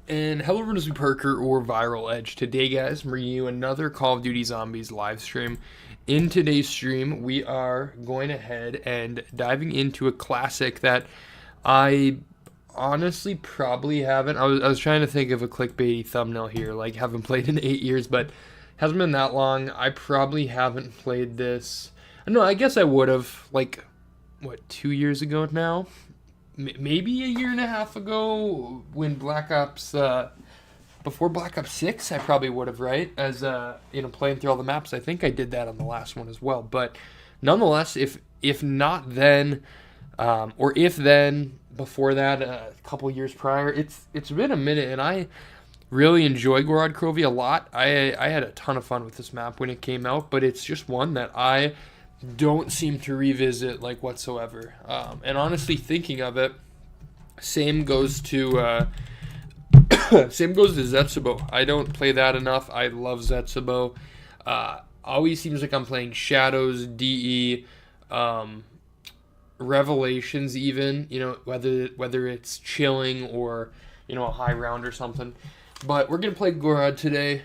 And hello everyone, it's Parker or Viral Edge. Today, guys, I'm bringing you another Call of Duty Zombies live stream. In today's stream, we are going ahead and diving into a classic that I honestly probably haven't. I was trying to think of a clickbaity thumbnail here, like haven't played in 8 years, but hasn't been that long. I probably haven't played this. No, I guess I would have, like, what, 2 years ago now? Maybe a year and a half ago when Black Ops, before Black Ops 6, I probably would have, right? As, playing through all the maps. I think I did that on the last one as well. But nonetheless, if not then, or if then, before that, a couple years prior, it's been a minute, and I really enjoy GOROD KROVI a lot. I had a ton of fun with this map when it came out, but it's just one that I don't seem to revisit like whatsoever. And honestly, thinking of it, same goes to Zetsubo. I don't play that enough. I love Zetsubo. Always seems like I'm playing Shadows, DE, Revelations, even, whether it's chilling or a high round or something. But we're gonna play GOROD today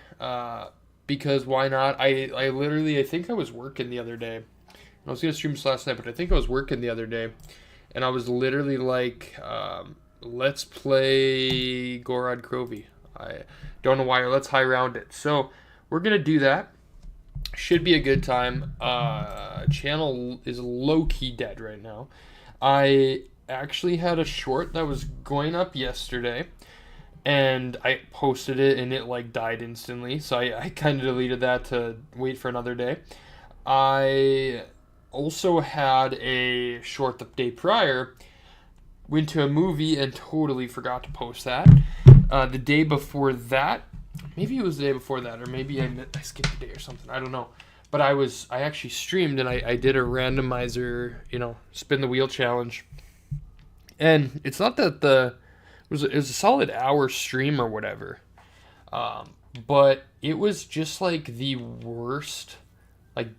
because why not? I think I was working the other day. I was going to stream this last night, but I think I was working the other day, and I was literally like, let's play GOROD KROVI. I don't know why, or let's high round it. So we're going to do that. Should be a good time. Channel is low-key dead right now. I actually had a short that was going up yesterday, and I posted it, and it like died instantly, so I kind of deleted that to wait for another day. I also had a short the day prior, went to a movie and totally forgot to post that. The day before that, maybe it was the day before that, or maybe I skipped a day or something, I don't know. But I actually streamed, and I did a randomizer, spin the wheel challenge. And it's not that it was a solid hour stream or whatever. But it was just like the worst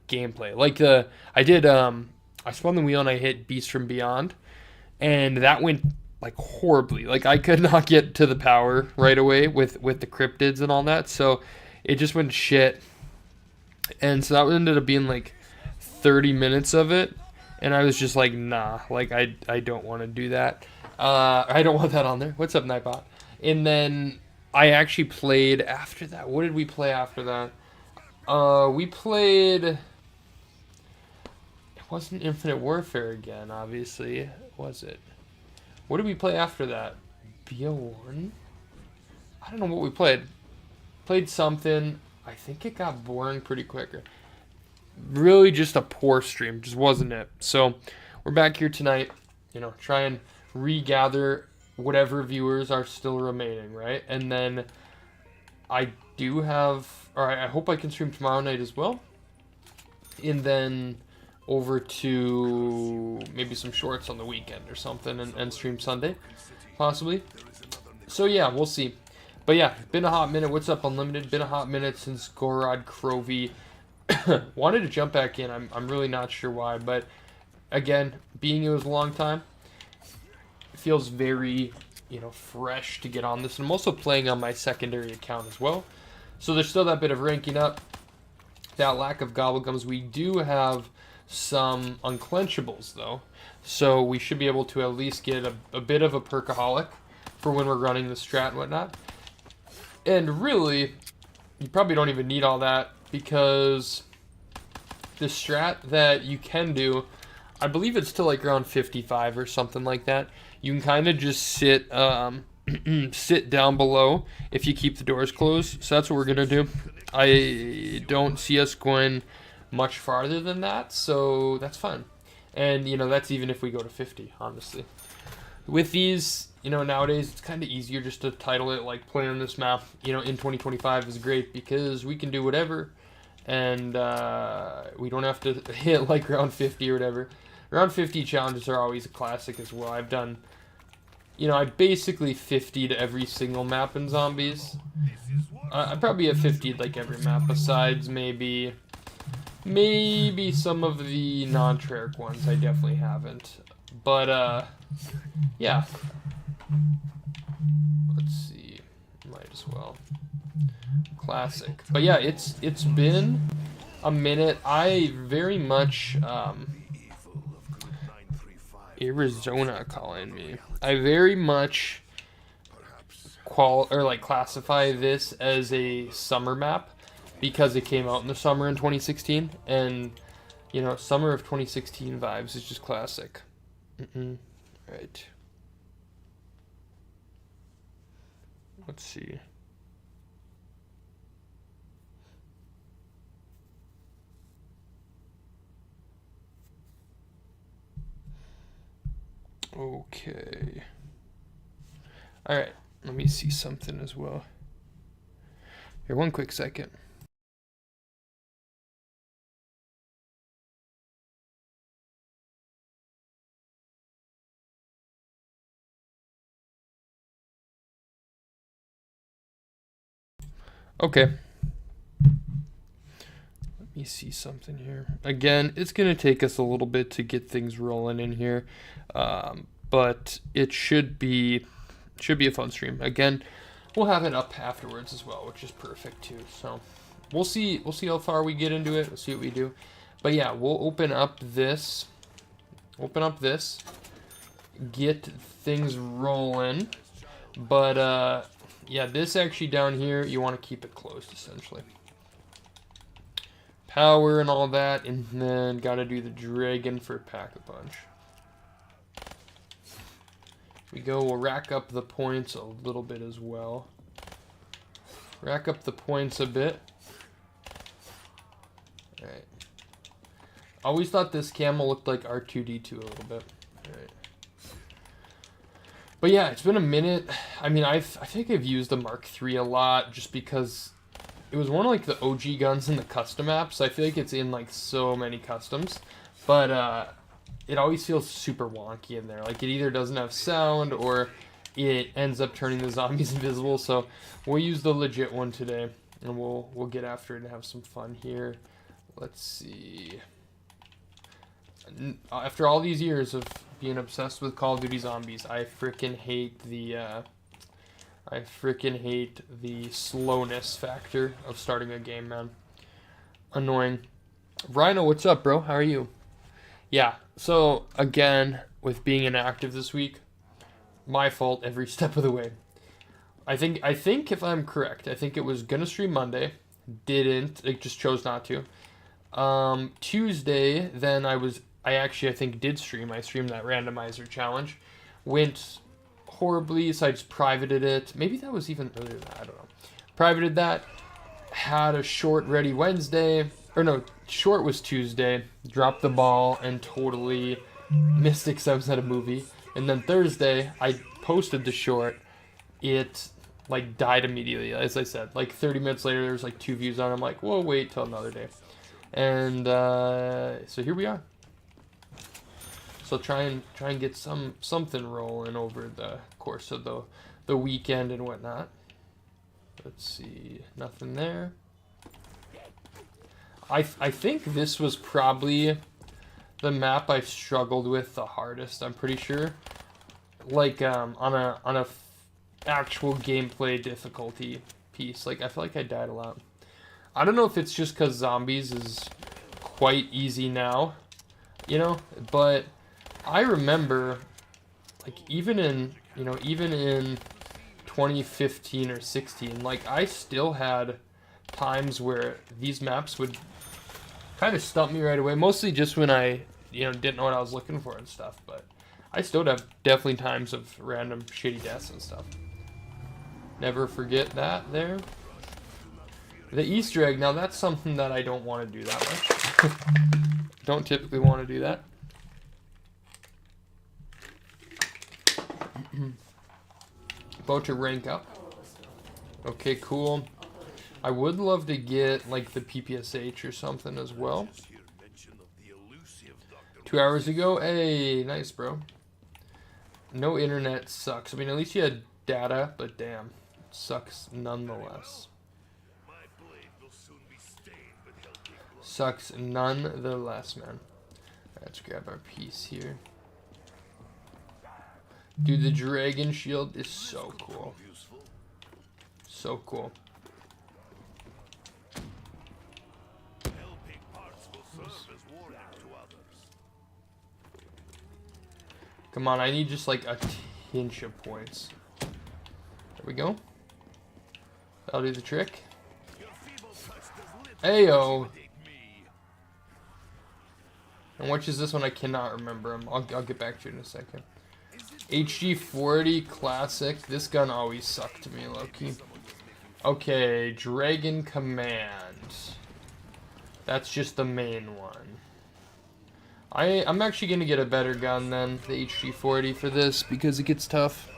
gameplay. I spun the wheel and I hit Beast from Beyond, and that went horribly. I could not get to the power right away with the cryptids and all that, so it just went shit. And so that ended up being 30 minutes of it, and I was just like, nah, I don't want to do that. I don't want that on there. What's up, Nightbot? And then I actually played after that. What did we play after that? We played, it wasn't Infinite Warfare again, obviously, was it? What did we play after that? BO1? I don't know what we played. Played something. I think it got boring pretty quick. Really just a poor stream, just wasn't it. So we're back here tonight, try and regather whatever viewers are still remaining, right? And then I do have, or I hope I can stream tomorrow night as well. And then over to maybe some shorts on the weekend or something, and stream Sunday, possibly. So yeah, we'll see. But yeah, been a hot minute. What's up, Unlimited? Been a hot minute since GOROD KROVI. Wanted to jump back in. I'm really not sure why, but again, being it was a long time, it feels very fresh to get on this. And I'm also playing on my secondary account as well. So there's still that bit of ranking up. That lack of gobblegums. We do have some unclenchables, though. So we should be able to at least get a bit of a perkaholic for when we're running the strat and whatnot. And really, you probably don't even need all that, because the strat that you can do, I believe it's to around 55 or something like that. You can kind of just sit sit down below if you keep the doors closed. So that's what we're gonna do. I don't see us going much farther than that, so that's fine. And that's even if we go to 50, honestly. With these, nowadays it's kind of easier just to title it play on this map, in 2025 is great because we can do whatever, and we don't have to hit round 50 or whatever. Round 50 challenges are always a classic as well. I've done, I basically 50'd every single map in Zombies. I probably have 50'd every map besides maybe some of the non-Treyarch ones. I definitely haven't. But yeah. Let's see. as well. Classic. But yeah, it's been a minute. I very much Arizona calling me. I very much classify this as a summer map because it came out in the summer in 2016, and you know, summer of 2016 vibes is just classic. Right. Let's see. Okay. All right. Let me see something as well. Here, one quick second. Okay. Let me see something here. Again, it's going to take us a little bit to get things rolling in here. But it should be a fun stream. Again, we'll have it up afterwards as well, which is perfect too. So we'll see how far we get into it. We'll see what we do. But yeah, we'll open up this. Get things rolling. But yeah, this actually down here, you want to keep it closed essentially. Power and all that, and then gotta do the dragon for Pack-a-Punch. We go, we'll rack up the points a little bit as well. Rack up the points a bit. Alright. Always thought this camel looked like R2-D2 a little bit. Alright. But yeah, it's been a minute. I mean, I think I've used the Mark III a lot just because it was one of like the OG guns in the custom apps. I feel like it's in like so many customs. But it always feels super wonky in there. Like it either doesn't have sound or it ends up turning the zombies invisible. So we'll use the legit one today, and we'll get after it and have some fun here. Let's see. After all these years of being obsessed with Call of Duty Zombies, I freaking hate the slowness factor of starting a game, man. Annoying. Rhino, what's up, bro? How are you? Yeah, so again, with being inactive this week, my fault every step of the way. I think if I'm correct, I think it was gonna stream Monday, didn't, it just chose not to. Tuesday, then I actually think did stream. I streamed that randomizer challenge, went horribly, so I just privated it. Maybe that was even earlier than that, I don't know. Privated that, had a short ready Wednesday, or no, short was Tuesday, dropped the ball and totally missed it 'cause I was at a movie. And then Thursday, I posted the short. It like died immediately, as I said. Like 30 minutes later, there was like 2 views on it. I'm like, we'll wait till another day. And so here we are. So try and get something rolling over the course of the weekend and whatnot. Let's see, nothing there. I think this was probably the map I struggled with the hardest. I'm pretty sure, like on a actual gameplay difficulty piece. Like I feel like I died a lot. I don't know if it's just because zombies is quite easy now, you know, but I remember like even in 2015 or 16, like I still had times where these maps would kind of stump me right away, mostly just when I didn't know what I was looking for and stuff. But I still have definitely times of random shitty deaths and stuff. Never forget that there. The Easter egg, now that's something that I don't want to do that much. Don't typically want to do that. About to rank up. Okay, cool. I would love to get like the PPSH or something as well. 2 hours ago, hey, nice, bro. No internet sucks. I mean, at least you had data, but damn, it sucks nonetheless. Sucks nonetheless, man. Let's grab our piece here. Dude, the dragon shield is so cool. So cool. Come on, I need just like a tinge of points. There we go. That'll do the trick. Ayo. And which is this one? I cannot remember. I'll get back to you in a second. HG40 Classic. This gun always sucked to me, Loki. Okay, Dragon Command. That's just the main one. I'm actually going to get a better gun than the HG40 for this because it gets tough.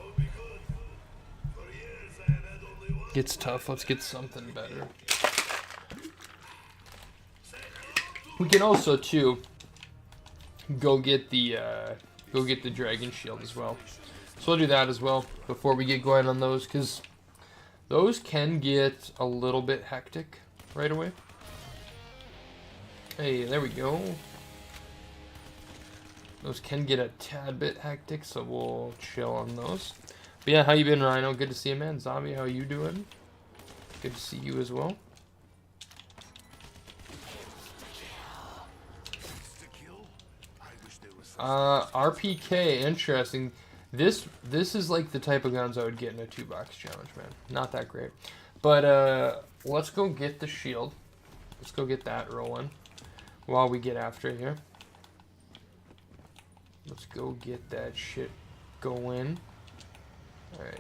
Gets tough. Let's get something better. We can also, too, go get the Dragon Shield as well. So we'll do that as well before we get going on those, because those can get a little bit hectic right away. Hey, there we go. Those can get a tad bit hectic, so we'll chill on those. But yeah, how you been, Rhino? Good to see you, man. Zombie, how you doing? Good to see you as well. RPK, interesting. This is like the type of guns I would get in a 2-box challenge, man. Not that great. But let's go get the shield. Let's go get that rolling while we get after it here. Let's go get that shit going. Alright.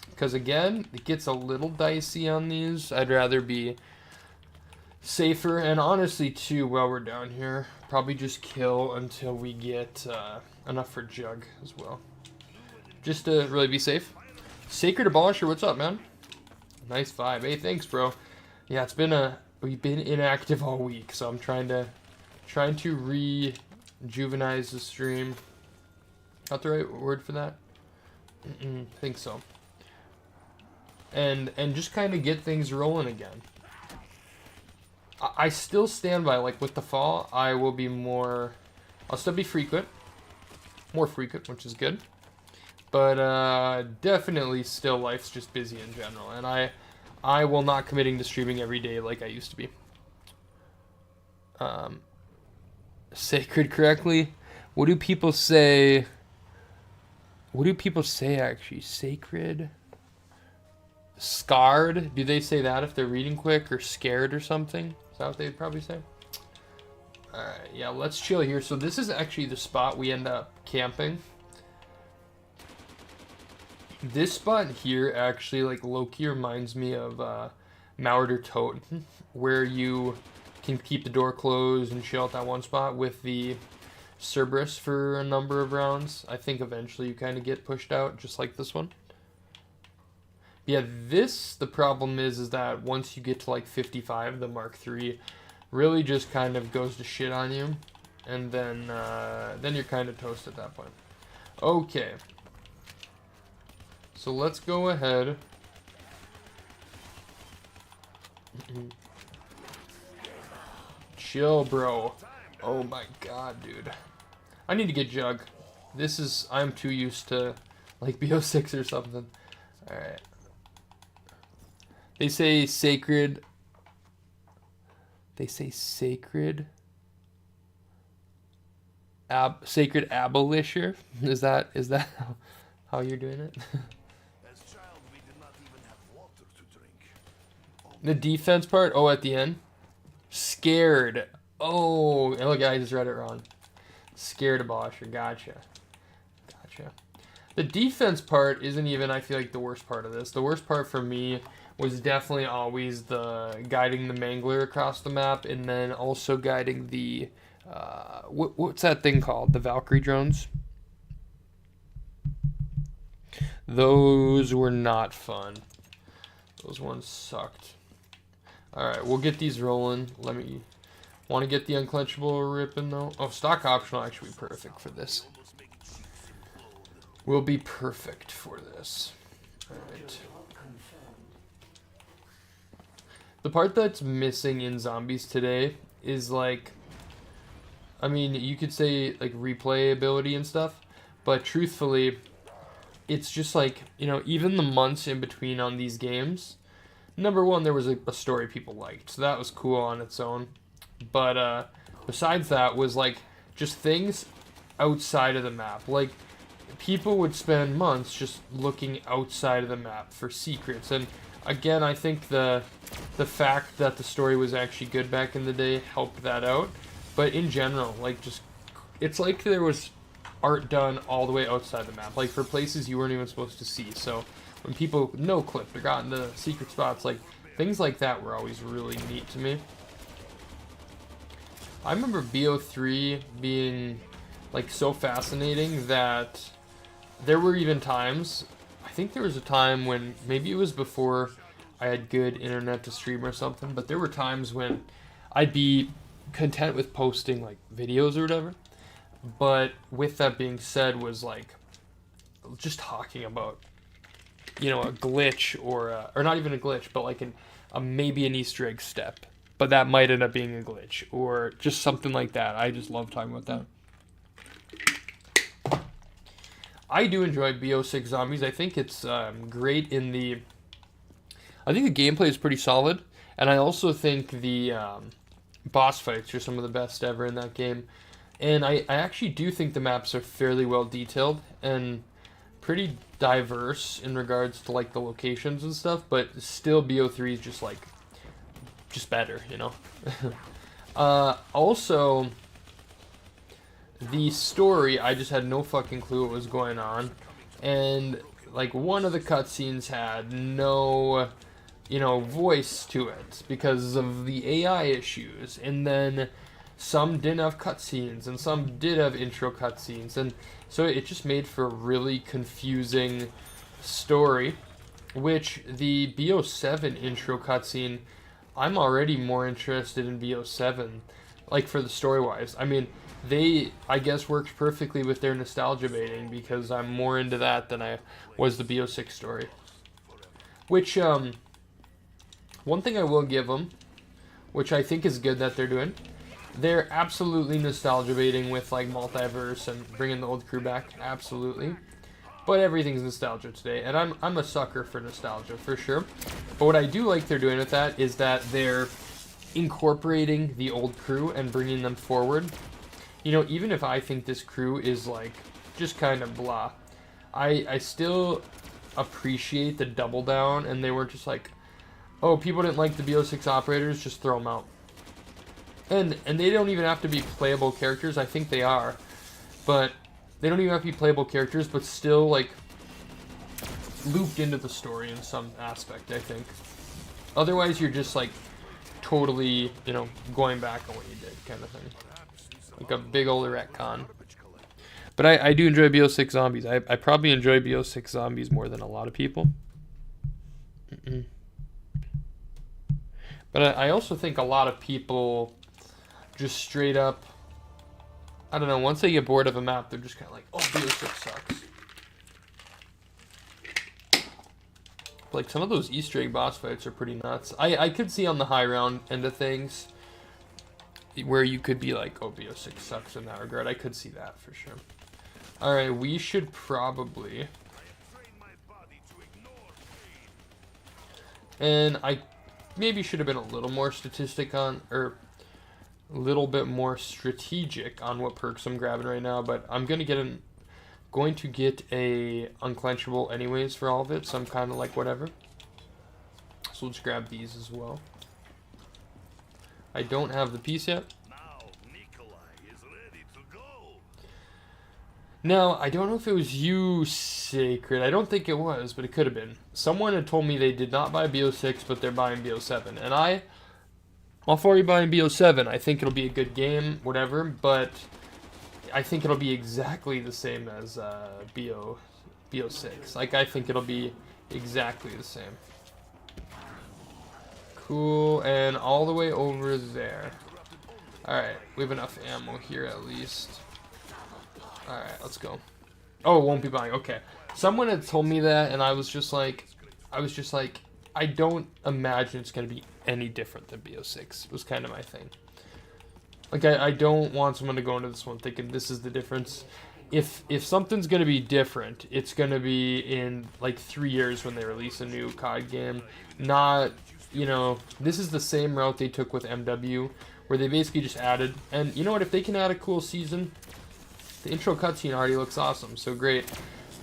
Because again, it gets a little dicey on these. I'd rather be safer. And honestly, too, while we're down here, probably just kill until we get enough for Jug as well. Just to really be safe. Sacred Abolisher, what's up, man? Nice vibe. Hey, thanks, bro. Yeah, it's been we've been inactive all week, so I'm trying to rejuvenize the stream. Not the right word for that? I think so. And just kind of get things rolling again. I still stand by, like, with the fall, I will be more... I'll still be frequent. More frequent, which is good. But definitely still life's just busy in general. And I will not committing to streaming every day like I used to be. Sacred correctly? What do people say? What do people say, actually? Sacred? Scarred? Do they say that if they're reading quick, or scared or something? Is that what they'd probably say? Alright, yeah, let's chill here. So this is actually the spot we end up camping. This spot here actually, like, low-key reminds me of Mauer Toad, where you can keep the door closed and chill at that one spot with the Cerberus for a number of rounds. I think eventually you kind of get pushed out, just like this one. Yeah, the problem is that once you get to like 55, the Mark III really just kind of goes to shit on you. And then you're kind of toast at that point. Okay. So let's go ahead. Chill, bro. Oh my god, dude. I need to get Jug. I'm too used to like BO6 or something. Alright. They say sacred. They say sacred. Sacred abolisher. Is that how you're doing it? As child, we did not even have water to drink. The defense part. Oh, at the end. Scared. Oh, look, I just read it wrong. Scared abolisher. Gotcha. Gotcha. The defense part isn't even, I feel like, the worst part of this. The worst part for me was definitely always the guiding the Mangler across the map, and then also guiding the what's that thing called? The Valkyrie drones. Those were not fun. Those ones sucked. All right, we'll get these rolling. Let me want to get the unclenchable ripping though. Oh, stock optional actually be perfect for this. Will be perfect for this. All right. The part that's missing in zombies today is like I mean, you could say like replayability and stuff, but truthfully, it's just like, you know, even the months in between on these games, number one, there was a story people liked, so that was cool on its own. But besides that was like just things outside of the map. Like people would spend months just looking outside of the map for secrets. And again, I think the fact that the story was actually good back in the day helped that out. But in general, like just it's like there was art done all the way outside the map, like for places you weren't even supposed to see. So when people no clipped or got into secret spots, like things like that were always really neat to me. I remember BO3 being like so fascinating that there were even times, I think there was a time when, maybe it was before I had good internet to stream or something, but there were times when I'd be content with posting like videos or whatever. But with that being said, was like just talking about, you know, a glitch or not even a glitch, but like maybe an Easter egg step, but that might end up being a glitch or just something like that. I just love talking about that. I do enjoy BO6 Zombies. I think it's great in the... I think the gameplay is pretty solid, and I also think the boss fights are some of the best ever in that game. And I actually do think the maps are fairly well detailed and pretty diverse in regards to like the locations and stuff, but still BO3 is just better, you know. Also, the story, I just had no fucking clue what was going on, and like one of the cutscenes had no, you know, voice to it because of the AI issues, and then some didn't have cutscenes and some did have intro cutscenes, and so it just made for a really confusing story, which the BO7 intro cutscene, I'm already more interested in BO7, like for the story-wise. I mean, they, I guess, worked perfectly with their nostalgia baiting because I'm more into that than I was the BO6 story. Which, one thing I will give them, which I think is good that they're doing, they're absolutely nostalgia baiting with like multiverse and bringing the old crew back, absolutely. But everything's nostalgia today, and I'm a sucker for nostalgia, for sure. But what I do like they're doing with that is that they're incorporating the old crew and bringing them forward. You know, even if I think this crew is like just kind of blah, I still appreciate the double down, and they were just like, oh, people didn't like the BO6 operators, just throw them out. And they don't even have to be playable characters. I think they are, but they don't even have to be playable characters, but still like looped into the story in some aspect, I think. Otherwise, you're just like totally, you know, going back on what you did, kind of thing. Like a big old retcon. But I do enjoy BO6 Zombies. I probably enjoy BO6 Zombies more than a lot of people. But I also think a lot of people just straight up, I don't know, once they get bored of a map, they're just kind of like, oh, BO6 sucks. Like, some of those Easter egg boss fights are pretty nuts. I could see on the high round end of things where you could be like, oh, BO6 sucks in that regard. I could see that for sure. Alright, we should probably... And I maybe should have been a little more a little bit more strategic on what perks I'm grabbing right now, but I'm going to get a unclenchable anyways for all of it, so I'm kind of like whatever. So let's grab these as well. I don't have the piece yet. Now, I don't know if it was you, Sacred. I don't think it was, but it could have been. Someone had told me they did not buy BO6, but they're buying BO7. And all for you buying BO7. I think it'll be a good game, whatever, but I think it'll be exactly the same as BO6. Like, I think it'll be exactly the same. Cool, and all the way over there. Alright, we have enough ammo here at least. Alright, let's go. Oh, it won't be buying. Okay. Someone had told me that, and I was just like, I don't imagine it's going to be any different than BO6. Was kind of my thing. Like, I don't want someone to go into this one thinking this is the difference. If something's going to be different, it's going to be in, like, 3 years when they release a new COD game. Not, you know, this is the same route they took with MW, where they basically just added. And you know what? If they can add a cool season, the intro cutscene already looks awesome. So great.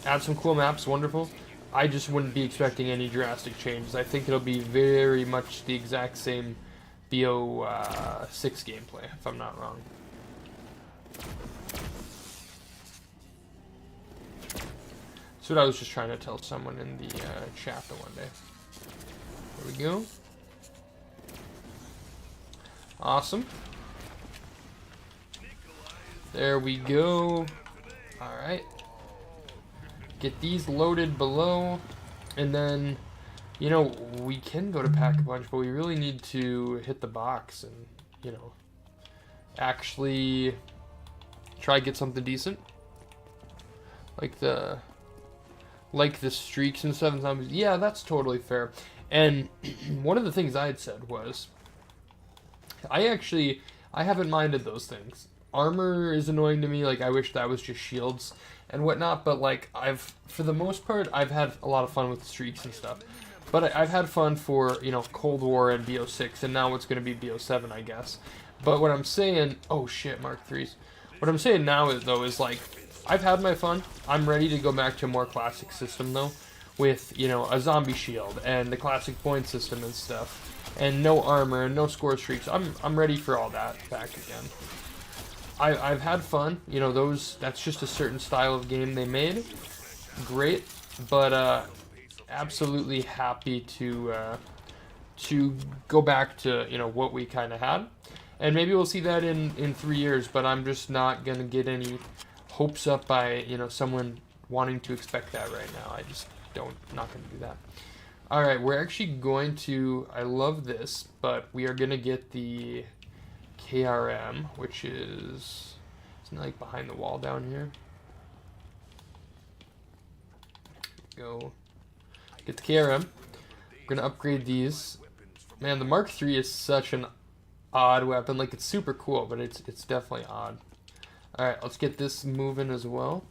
Add some cool maps, wonderful. I just wouldn't be expecting any drastic changes. I think it'll be very much the exact same BO6 gameplay, if I'm not wrong. That's what I was just trying to tell someone in the chat the one day. There we go. Awesome. There we go. Alright. Get these loaded below. And then, you know, we can go to Pack-a-Punch, but we really need to hit the box and, you know, actually try to get something decent. Like the streaks and stuff. And zombies. Yeah, that's totally fair. And one of the things I had said was, I haven't minded those things. Armor is annoying to me. Like, I wish that was just shields and whatnot. But, like, for the most part, I've had a lot of fun with streaks and stuff. But I've had fun for, you know, Cold War and BO6, and now it's going to be BO7, I guess. But what I'm saying, oh shit, Mark 3s. What I'm saying now is, though, is like, I've had my fun. I'm ready to go back to a more classic system, though, with, you know, a zombie shield and the classic point system and stuff. And no armor and no score streaks. I'm ready for all that back again. I've had fun, you know, that's just a certain style of game they made. Great, but absolutely happy to go back to, you know, what we kind of had. And maybe we'll see that in 3 years, but I'm just not going to get any hopes up by, you know, someone wanting to expect that right now. I just not going to do that. Alright, we're actually going to, I love this, but we are going to get the KRM, which is, isn't it like behind the wall down here? Go. Get the KRM. We're going to upgrade these. Man, the Mark III is such an odd weapon. Like, it's super cool, but it's definitely odd. Alright, let's get this moving as well.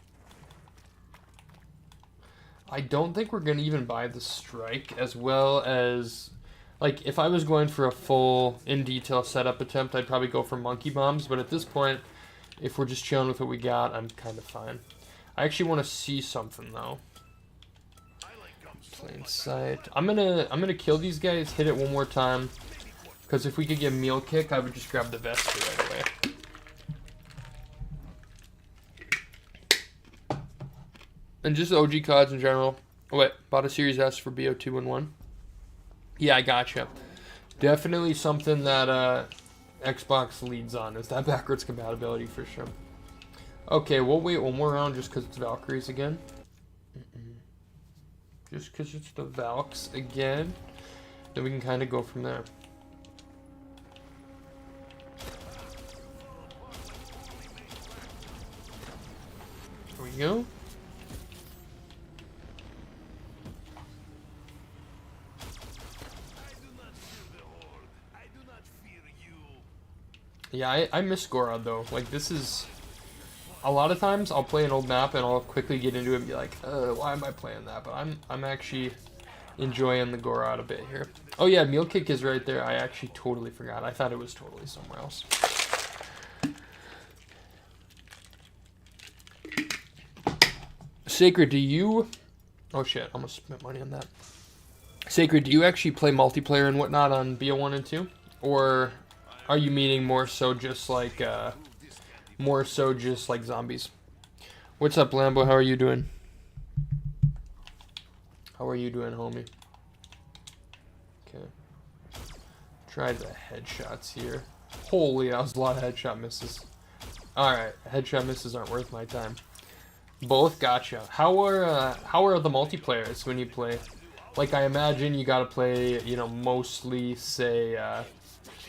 I don't think we're going to even buy the strike, as well as, like, if I was going for a full in-detail setup attempt, I'd probably go for monkey bombs, but at this point, if we're just chilling with what we got, I'm kind of fine. I actually want to see something, though. Plain sight. I'm gonna kill these guys, hit it one more time, because if we could get a meal kick, I would just grab the vest right away. And just OG CODs in general. Oh, wait, bought a Series S for BO211. Yeah, I gotcha. Definitely something that Xbox leads on, is that backwards compatibility for sure. Okay, we'll wait one more round just because it's Valkyries again. Just because it's the Valks again. Then we can kind of go from there. There we go. Yeah, I miss GOROD though. Like, this is, a lot of times I'll play an old map and I'll quickly get into it and be like, why am I playing that? But I'm actually enjoying the GOROD a bit here. Oh yeah, meal kick is right there. I actually totally forgot. I thought it was totally somewhere else. Sacred, do you? Oh shit, I almost spent money on that. Sacred, do you actually play multiplayer and whatnot on BO1 and 2, or are you meaning more so just like zombies? What's up, Lambo? How are you doing? How are you doing, homie? Okay. Try the headshots here. Holy, that was a lot of headshot misses. Alright, headshot misses aren't worth my time. Both gotcha. How are the multiplayers when you play? Like, I imagine you gotta play, you know, mostly, say,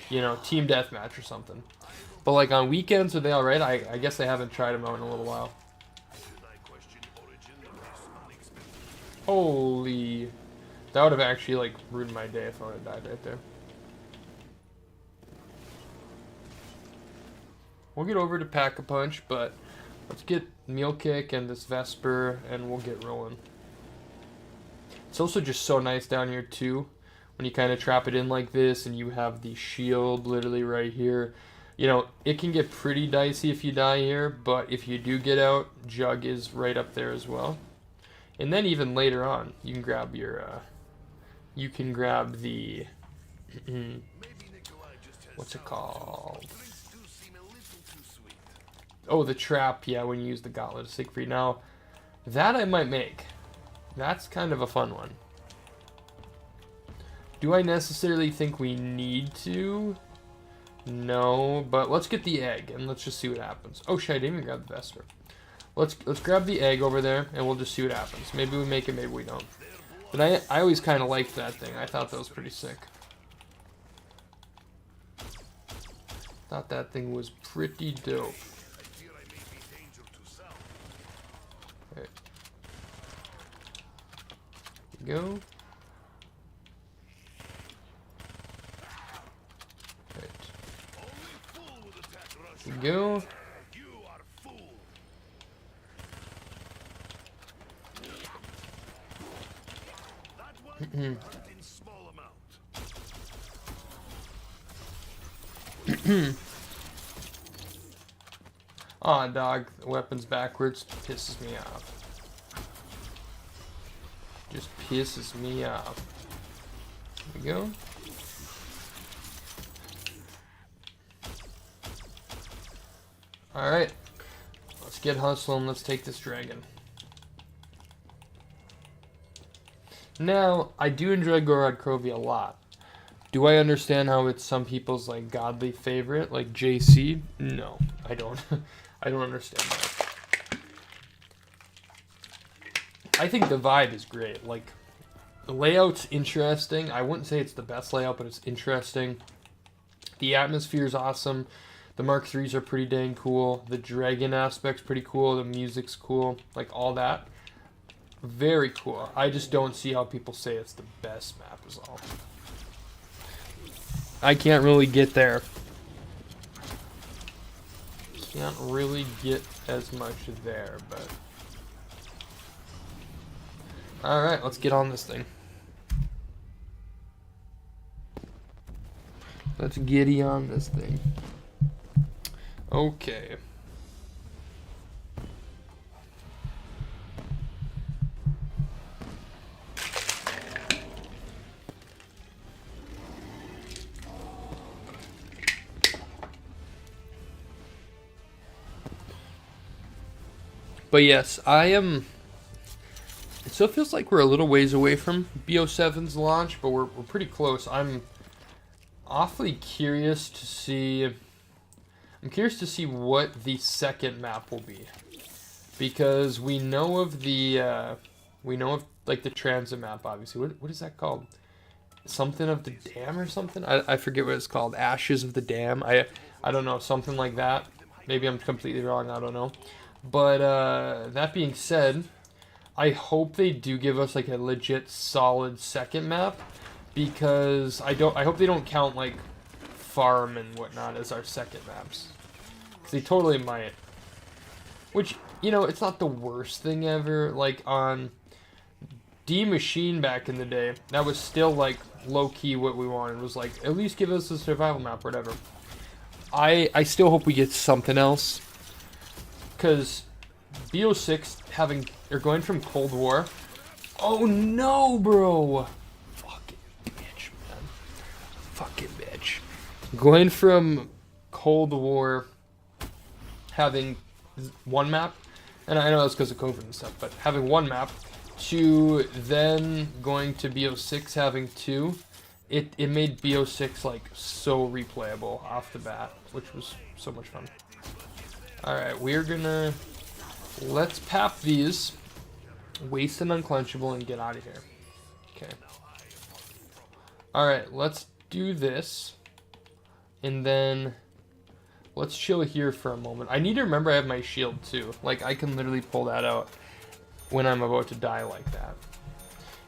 you know, team deathmatch or something. But, like, on weekends, are they alright? I guess I haven't tried them out in a little while. Holy. That would have actually, like, ruined my day if I would have died right there. We'll get over to Pack-a-Punch, but let's get Meal Kick and this Vesper, and we'll get rolling. It's also just so nice down here, too, when you kind of trap it in like this, and you have the shield literally right here. You know, it can get pretty dicey if you die here, but if you do get out, Jug is right up there as well. And then even later on, you can grab your, you can grab the, what's it called? Oh, the trap, yeah, when you use the Gauntlet of Siegfried. Now, that I might make. That's kind of a fun one. Do I necessarily think we need to? No, but let's get the egg, and let's just see what happens. Oh, shit, I didn't even grab the Vesper. Let's grab the egg over there, and we'll just see what happens. Maybe we make it, maybe we don't. But I always kind of liked that thing. I thought that was pretty sick. Thought that thing was pretty dope. Right. Here we go. Right. Here we go. Aw, dog, the weapon's backwards pisses me off. Just pisses me off. Here we go. Alright. Let's get hustling. Let's take this dragon. Now, I do enjoy GOROD KROVI a lot. Do I understand how it's some people's like godly favorite, like JC? No, I don't. I don't understand that. I think the vibe is great. Like, the layout's interesting. I wouldn't say it's the best layout, but it's interesting. The atmosphere is awesome. The Mark IIIs are pretty dang cool. The dragon aspect's pretty cool. The music's cool. Like, all that. Very cool. I just don't see how people say it's the best map is all. I can't really get there. Can't really get as much there, but... Alright, let's get on this thing. Let's giddy on this thing. Okay. But yes, I am... It still feels like we're a little ways away from BO7's launch, but we're pretty close. I'm awfully curious to see... I'm curious to see what the second map will be. Because we know of the... we know of, like, the transit map, obviously. What is that called? Something of the Dam or something? I forget what it's called. Ashes of the Dam? I don't know, something like that. Maybe I'm completely wrong, I don't know. But that being said, I hope they do give us like a legit solid second map, because I hope they don't count like farm and whatnot as our second maps, because they totally might. Which, you know, it's not the worst thing ever. Like on D Machine back in the day, that was still like low key what we wanted. It was like, at least give us a survival map or whatever. I still hope we get something else. Because BO6 going from Cold War. Oh no, bro! Fucking bitch, man. Fucking bitch. Going from Cold War, having one map, and I know that's because of COVID and stuff, but having one map, to then going to BO6 having two, it made BO6 like so replayable off the bat, which was so much fun. Alright, we're gonna... Let's pap these, waste an unclenchable, and get out of here. Okay. Alright, let's do this. And then... Let's chill here for a moment. I need to remember I have my shield, too. Like, I can literally pull that out when I'm about to die like that.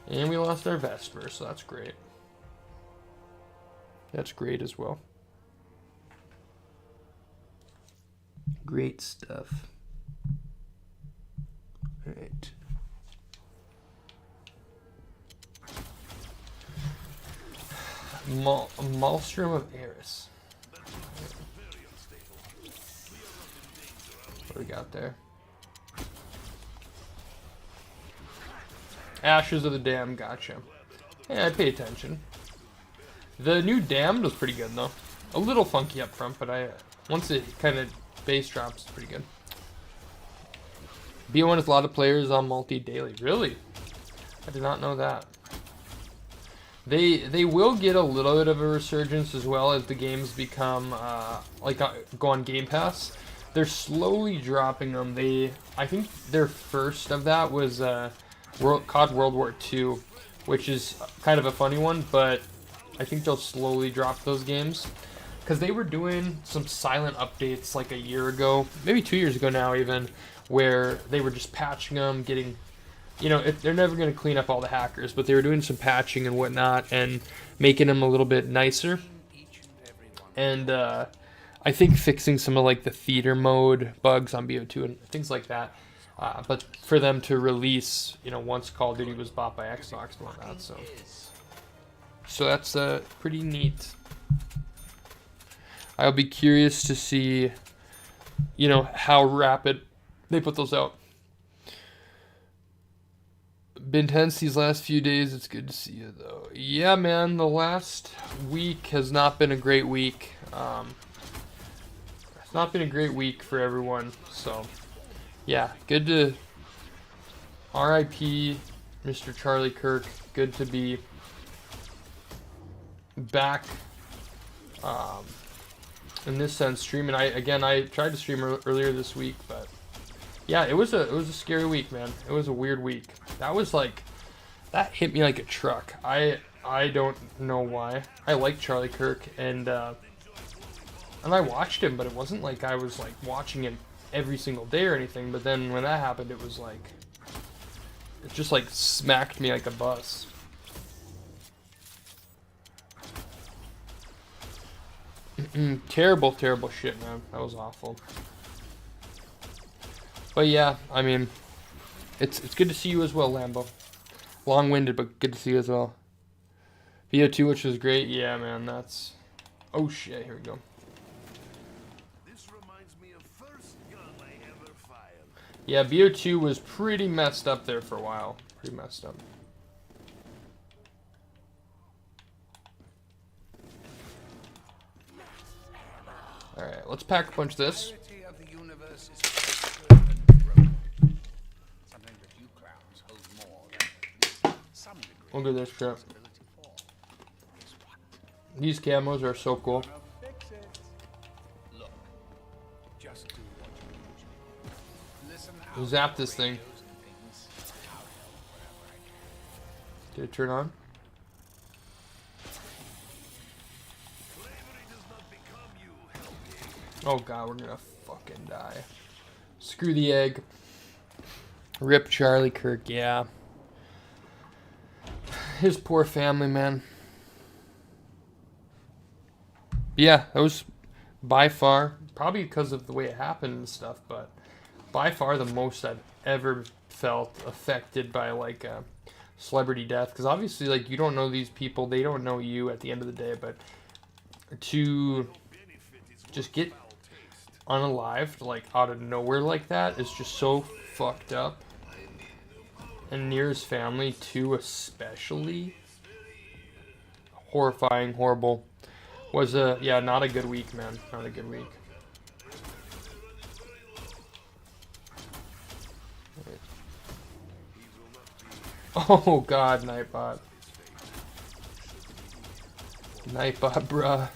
And we lost our Vesper, so that's great. That's great as well. Great stuff. All right. Maelstrom of Eris. What do we got there? Ashes of the Dam, gotcha. Yeah, I pay attention. The new Damned was pretty good though. A little funky up front, but once it kind of base drops, it's pretty good. BO1 has a lot of players on multi-daily. Really? I did not know that. They will get a little bit of a resurgence as well as the games become go on Game Pass. They're slowly dropping them. I think their first of that was COD World War II, which is kind of a funny one, but I think they'll slowly drop those games because they were doing some silent updates like a year ago, maybe 2 years ago now even, where they were just patching them, getting, they're never going to clean up all the hackers, but they were doing some patching and whatnot and making them a little bit nicer. And I think fixing some of like the theater mode bugs on BO2 and things like that. But for them to release, once Call of Duty was bought by Xbox and whatnot, so that's pretty neat. I'll be curious to see, how rapid they put those out. Been tense these last few days. It's good to see you though. Yeah, man. The last week has not been a great week. It's not been a great week for everyone. So, yeah, good to R.I.P. Mr. Charlie Kirk. Good to be back. In this sense, streaming. I tried to stream earlier this week, but yeah, it was a scary week, man. It was a weird week. That hit me like a truck. I don't know why. I like Charlie Kirk and I watched him, but it wasn't like I was like watching him every single day or anything. But then when that happened, it was like it just like smacked me like a bus. Terrible shit, man. That was awful. But yeah, I mean, it's good to see you as well, Lambo. Long-winded, but good to see you as well. BO2, which was great. Yeah, man, that's... Oh, shit, here we go. This reminds me of first gun I ever fired. Yeah, BO2 was pretty messed up there for a while. Pretty messed up. Alright, let's pack a bunch of this. We'll do this crap. These camos are so cool. Zap this thing. Did it turn on? Oh god, we're gonna fucking die. Screw the egg. Rip Charlie Kirk, yeah. His poor family, man. Yeah, that was by far, probably because of the way it happened and stuff, but by far the most I've ever felt affected by like a celebrity death. Because obviously, like, you don't know these people, they don't know you at the end of the day, but to just get unalived, like, out of nowhere like that is just so fucked up. And near his family, too, especially. Horrifying, horrible. Was yeah, not a good week, man. Not a good week. Oh god, Nightbot. Nightbot, bruh.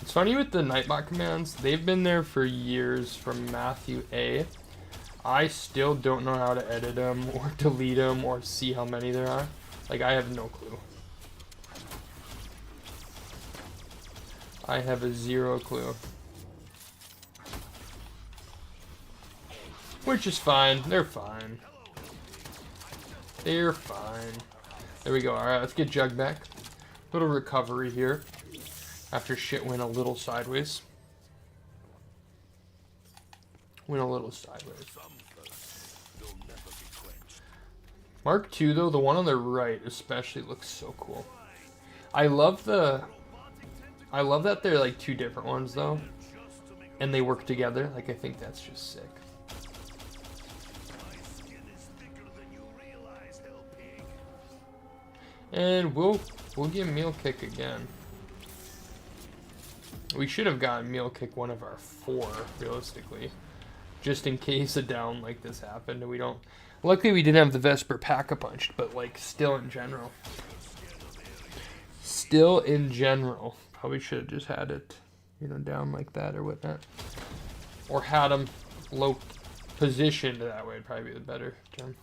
It's funny with the Nightbot commands, they've been there for years from Matthew A. I still don't know how to edit them or delete them or see how many there are. Like, I have no clue. I have a zero clue. Which is fine. They're fine. They're fine. There we go. Alright, let's get Jug back. Little recovery here. After shit went a little sideways. Went a little sideways. Mark II, though, the one on the right especially looks so cool. I love that they're like two different ones, though. And they work together. Like, I think that's just sick. And we'll get meal kick again. We should have gotten meal kick one of our 4, realistically. Just in case a down like this happened and we don't... Luckily we didn't have the Vesper pack-a-punched, but like still in general. Still in general. Probably should have just had it, you know, down like that or whatnot. Or had them low positioned that way would probably be the better term.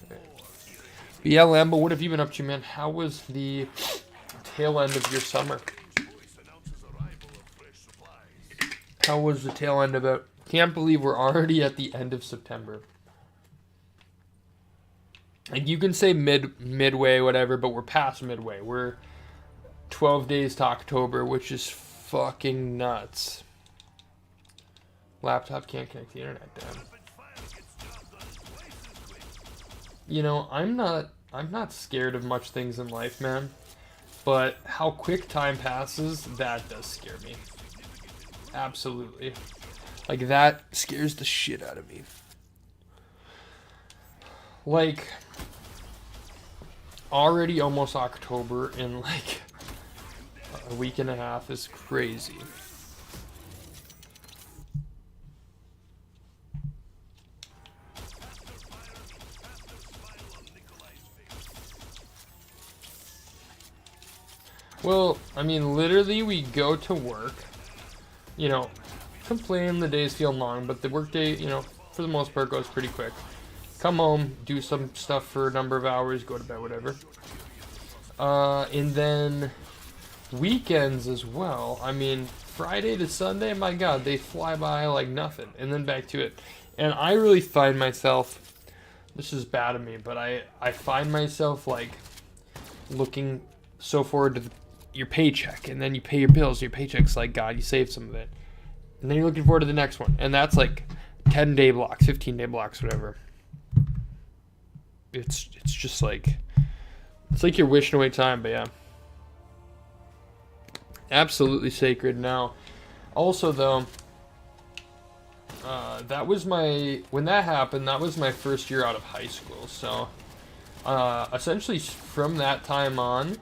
But yeah, Lambo, what have you been up to, man? How was the tail end of your summer? How was the tail end of it? Can't believe we're already at the end of September. Like, you can say midway, whatever, but we're past midway. We're 12 days to October, which is fucking nuts. Laptop can't connect the internet, damn. You know, I'm not scared of much things in life, man. But how quick time passes, that does scare me. Absolutely. Like, that scares the shit out of me. Like, already almost October in like a week and a half is crazy. Well, I mean, literally we go to work, you know, complain the days feel long, but the work day, you know, for the most part goes pretty quick. Come home, do some stuff for a number of hours, go to bed, whatever. And then weekends as well. I mean, Friday to Sunday, my God, they fly by like nothing. And then back to it. And I really find myself, this is bad of me, but I find myself like looking so forward to your paycheck. And then you pay your bills, your paycheck's like, God, you saved some of it. And then you're looking forward to the next one. And that's like 10-day blocks, 15-day blocks, whatever. It's just like, it's like you're wishing away time, but yeah. Absolutely sacred. Now, also though, that was when that happened, that was my first year out of high school. So, essentially from that time on,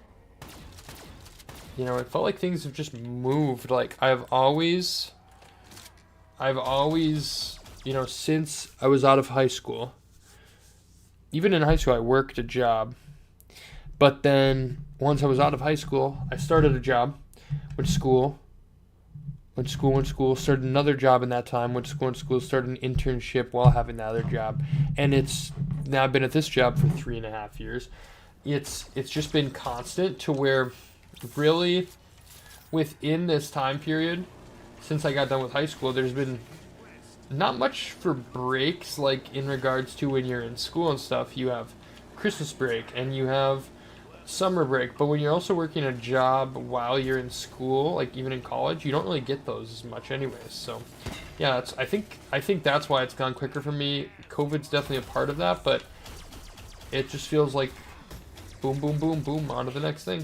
you know, it felt like things have just moved. Like, I've always, you know, since I was out of high school, even in high school, I worked a job. But then once I was out of high school, I started a job, went to school, started another job in that time, went to school, started an internship while having that other job. And it's now I've been at this job for 3.5 years. It's just been constant to where really within this time period, since I got done with high school, there's been not much for breaks, like in regards to when you're in school and stuff. You have Christmas break and you have summer break, but when you're also working a job while you're in school, like even in college, you don't really get those as much anyways. So yeah, I think that's why it's gone quicker for me. COVID's definitely a part of that, but it just feels like boom, boom, boom, boom, on to the next thing.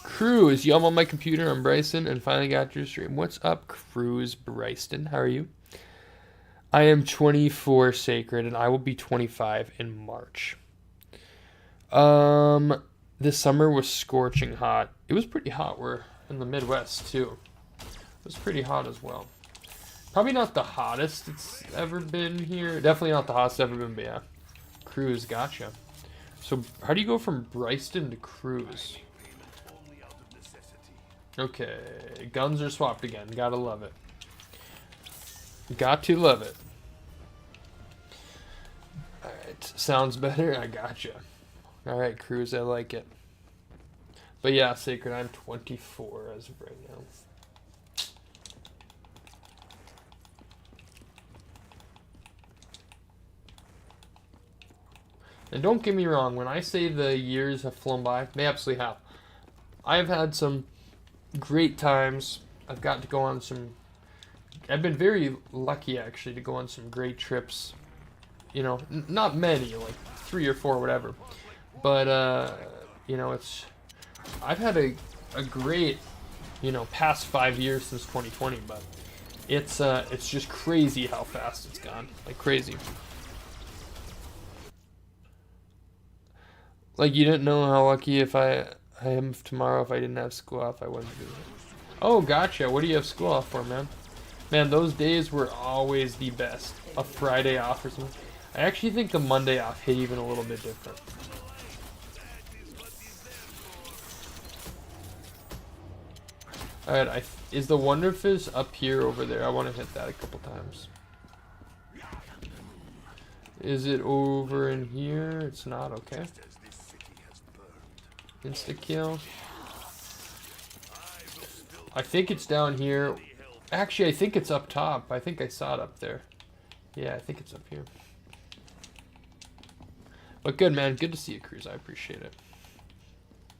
Cruz, yo, I'm on my computer. I'm Bryson, and finally got your stream. What's up, Cruz Bryson? How are you? I am 24, Sacred, and I will be 25 in March. This summer was scorching hot. It was pretty hot. We're in the Midwest, too. It was pretty hot as well. Probably not the hottest it's ever been here. Definitely not the hottest it's ever been, but yeah. Cruz, gotcha. So, how do you go from Bryston to Cruz? Okay, guns are swapped again. Gotta love it. Got to love it. Alright, sounds better. I gotcha. Alright, Cruz, I like it. But yeah, Sacred, I'm 24 as of right now. And don't get me wrong, when I say the years have flown by, they absolutely have. I've had some great times. I've got to go on some... I've been very lucky, actually, to go on some great trips. You know, not many, like 3 or 4, whatever. But, you know, it's... I've had a great, you know, past 5 years since 2020, but it's just crazy how fast it's gone. Like, crazy. Like, you didn't know how lucky if I am tomorrow if I didn't have school off, I wouldn't do it. Oh, gotcha. What do you have school off for, man? Man, those days were always the best. A Friday off or something. I actually think the Monday off hit even a little bit different. Alright, is the Wonder Fizz up here over there? I want to hit that a couple times. Is it over in here? It's not, okay. Insta-kill. I think it's down here. Actually, I think it's up top. I think I saw it up there. Yeah, I think it's up here. But good, man. Good to see you, Cruz. I appreciate it.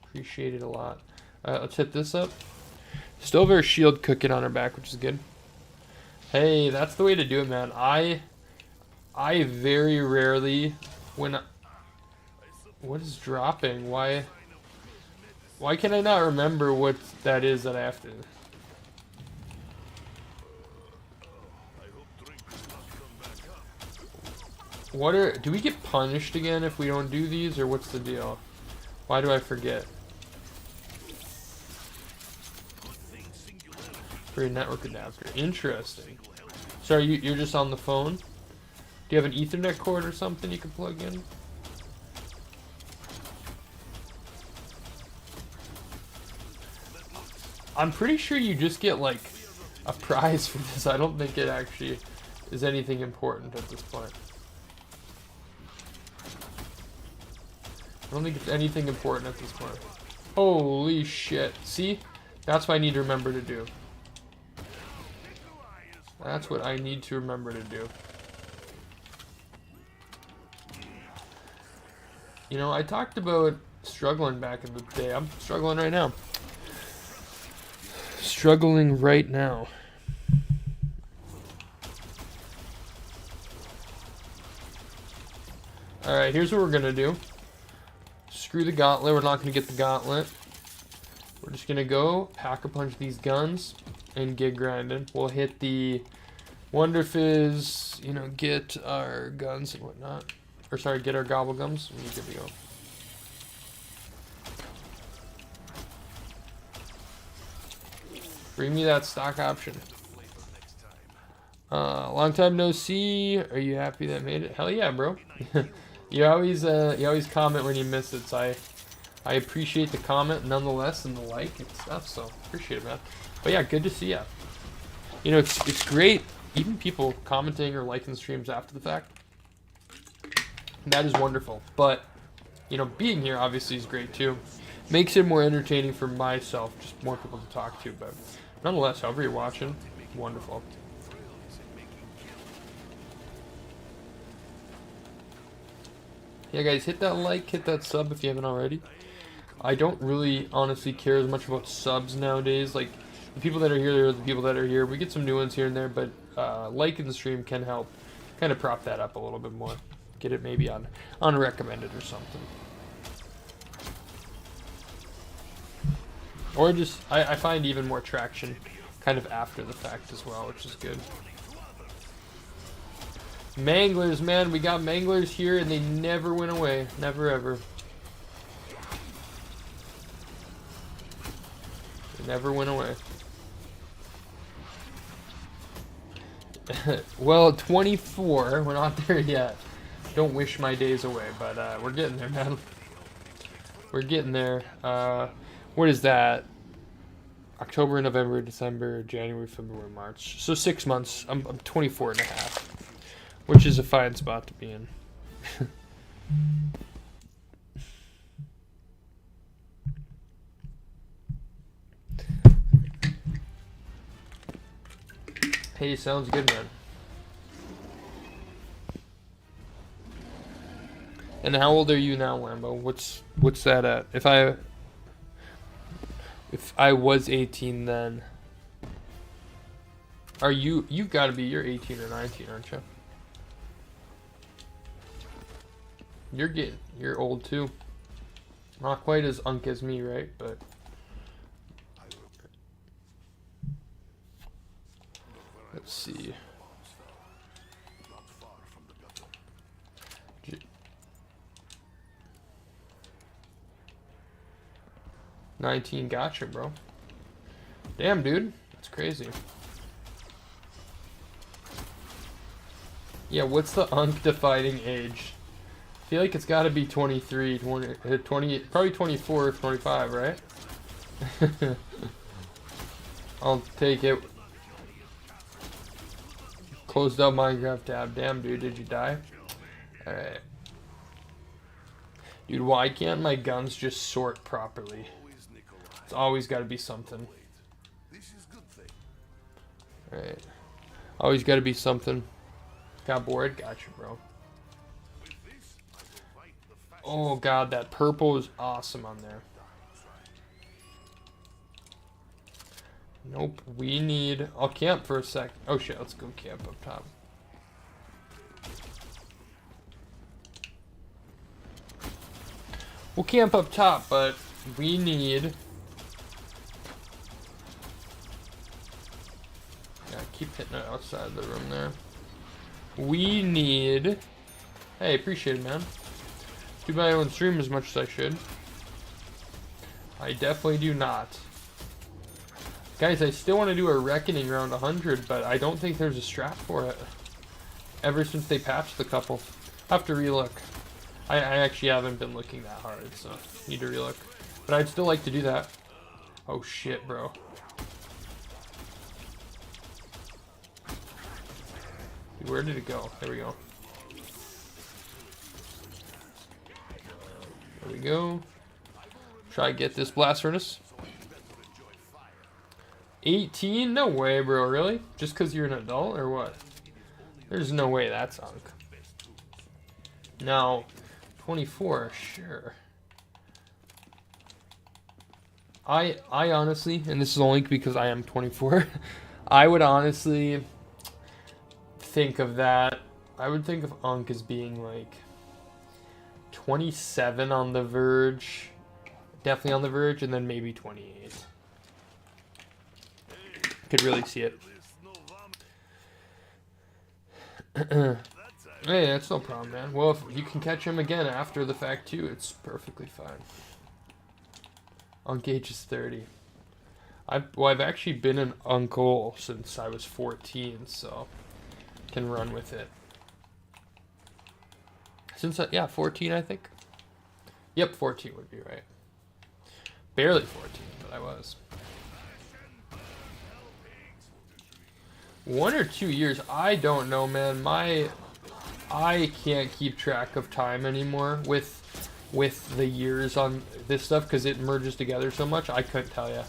Appreciate it a lot. Let's hit this up. Still very shield cooking on her back, which is good. Hey, that's the way to do it, man. I very rarely, what is dropping? Why can I not remember what that is that I have to... Do we get punished again if we don't do these, or what's the deal? Why do I forget? For a network adapter. Interesting. Sorry, you're just on the phone? Do you have an Ethernet cord or something you can plug in? I'm pretty sure you just get like a prize for this. I don't think it actually is anything important at this point. I don't think it's anything important at this point. Holy shit. See? That's what I need to remember to do. That's what I need to remember to do. You know, I talked about struggling back in the day. I'm struggling right now. Struggling right now. Alright, here's what we're gonna do. Screw the gauntlet. We're not gonna get the gauntlet. We're just gonna go pack a bunch of these guns and get grinding. We'll hit the Wonder Fizz, you know, get our guns and whatnot. Or sorry, get our gobble gums and we're good to go. Bring me that stock option. Long time no see. Are you happy that made it? Hell yeah, bro. you always comment when you miss it. So I appreciate the comment nonetheless and the like and stuff. So appreciate it, man. But yeah, good to see ya. You know, it's great. Even people commenting or liking streams after the fact. That is wonderful. But you know, being here obviously is great too. Makes it more entertaining for myself, just more people to talk to. But nonetheless, however you're watching, wonderful. Yeah, guys, hit that like, hit that sub if you haven't already. I don't really honestly care as much about subs nowadays. Like, the people that are here are the people that are here. We get some new ones here and there, but liking the stream can help kind of prop that up a little bit more. Get it maybe on recommended or something. Or just, I find even more traction kind of after the fact as well, which is good. Manglers, man, we got manglers here and they never went away. Never ever. They never went away. Well, 24, we're not there yet. Don't wish my days away, but we're getting there, man. We're getting there. What is that? October, November, December, January, February, March. So 6 months. I'm 24 and a half. Which is a fine spot to be in. Hey, sounds good, man. And how old are you now, Lambo? What's that at? If I was 18 then, are you've got to be, you're 18 or 19, aren't you? You're old too. Not quite as unk as me, right? But let's see. 19, gotcha, bro. Damn, dude, that's crazy. Yeah, what's the unk defining age? I feel like it's got to be 23, 20, probably 24, 25, right? I'll take it. Closed up Minecraft tab. Damn, dude, did you die? Alright. Dude, why can't my guns just sort properly? It's always got to be something. Alright. Always got to be something. Got bored? Gotcha, bro. Oh, God, that purple is awesome on there. Nope, we need... I'll camp for a sec. Oh, shit, let's go camp up top. We'll camp up top, but we need... Yeah, keep hitting it outside the room there. We need... Hey, appreciate it, man. Do my own stream as much as I should. I definitely do not. Guys, I still want to do a Reckoning around 100, but I don't think there's a strat for it. Ever since they patched the couple. I have to relook. I actually haven't been looking that hard, so need to relook. But I'd still like to do that. Oh shit, bro. Dude, where did it go? There we go. There we go. Try to get this blast furnace. 18? No way, bro. Really? Just because you're an adult or what? There's no way that's unk. No. 24, sure. I honestly, and this is only because I am 24, I would honestly think of that. I would think of unk as being like 27 on the verge. Definitely on the verge, and then maybe 28. Could really see it. Hey, that's no problem, man. Well, if you can catch him again after the fact too, it's perfectly fine. Unk age is 30. I've actually been an uncle since I was 14, so can run with it. Since yeah, 14 I think. Yep, 14 would be right. Barely 14, but I was. 1 or 2 years, I don't know, man. I can't keep track of time anymore with the years on this stuff because it merges together so much. I couldn't tell you.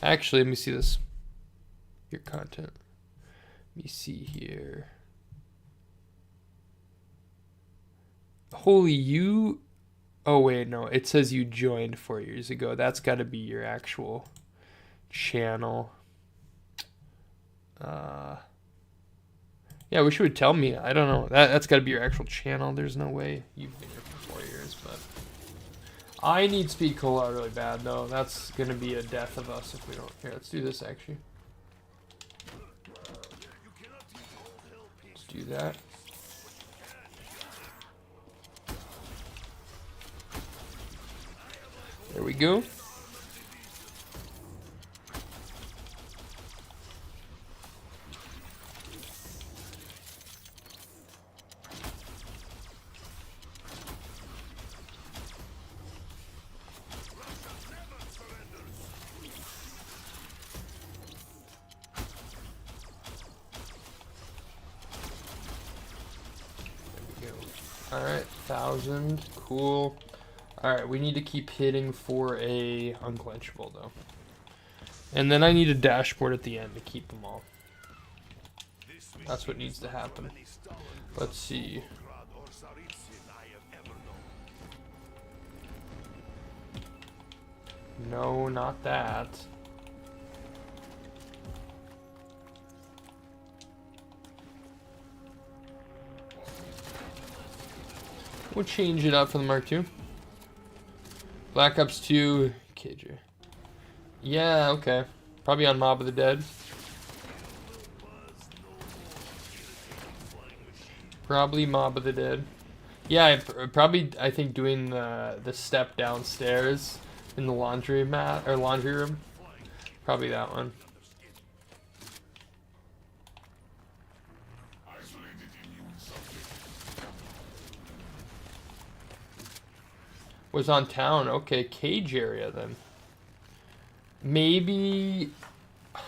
Actually, let me see this. Your content. Let me see here. Holy, you... Oh, wait, no. It says you joined 4 years ago. That's got to be your actual channel. Yeah, I wish you would tell me. I don't know. That's got to be your actual channel. There's no way you've been here for 4 years, but... I need speed cola really bad, though. That's going to be a death of us if we don't... Here, let's do this, actually. Let's do that. There we go. Alright, 1,000. Cool. Alright, we need to keep hitting for a unquenchable, though. And then I need a dashboard at the end to keep them all. That's what needs to happen. Let's see. No, not that. We'll change it up for the Mark II. Black Ops 2, KJ. Yeah, okay. Probably on Mob of the Dead. Probably Mob of the Dead. Yeah, I think doing the step downstairs in the laundry mat or laundry room. Probably that one. Was on town. Okay, cage area then. Maybe I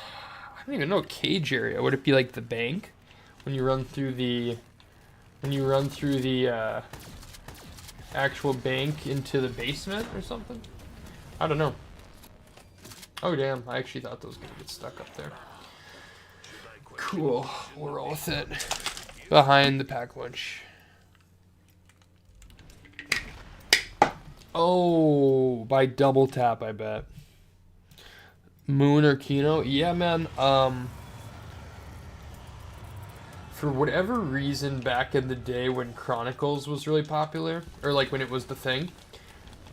don't even know cage area. Would it be like the bank when you run through the actual bank into the basement or something? I don't know. Oh damn! I actually thought those were gonna get stuck up there. Cool. We'll roll with it. Behind the pack lunch. Oh, by double tap, I bet. Moon or Kino? Yeah, man. For whatever reason, back in the day when Chronicles was really popular, or like when it was the thing,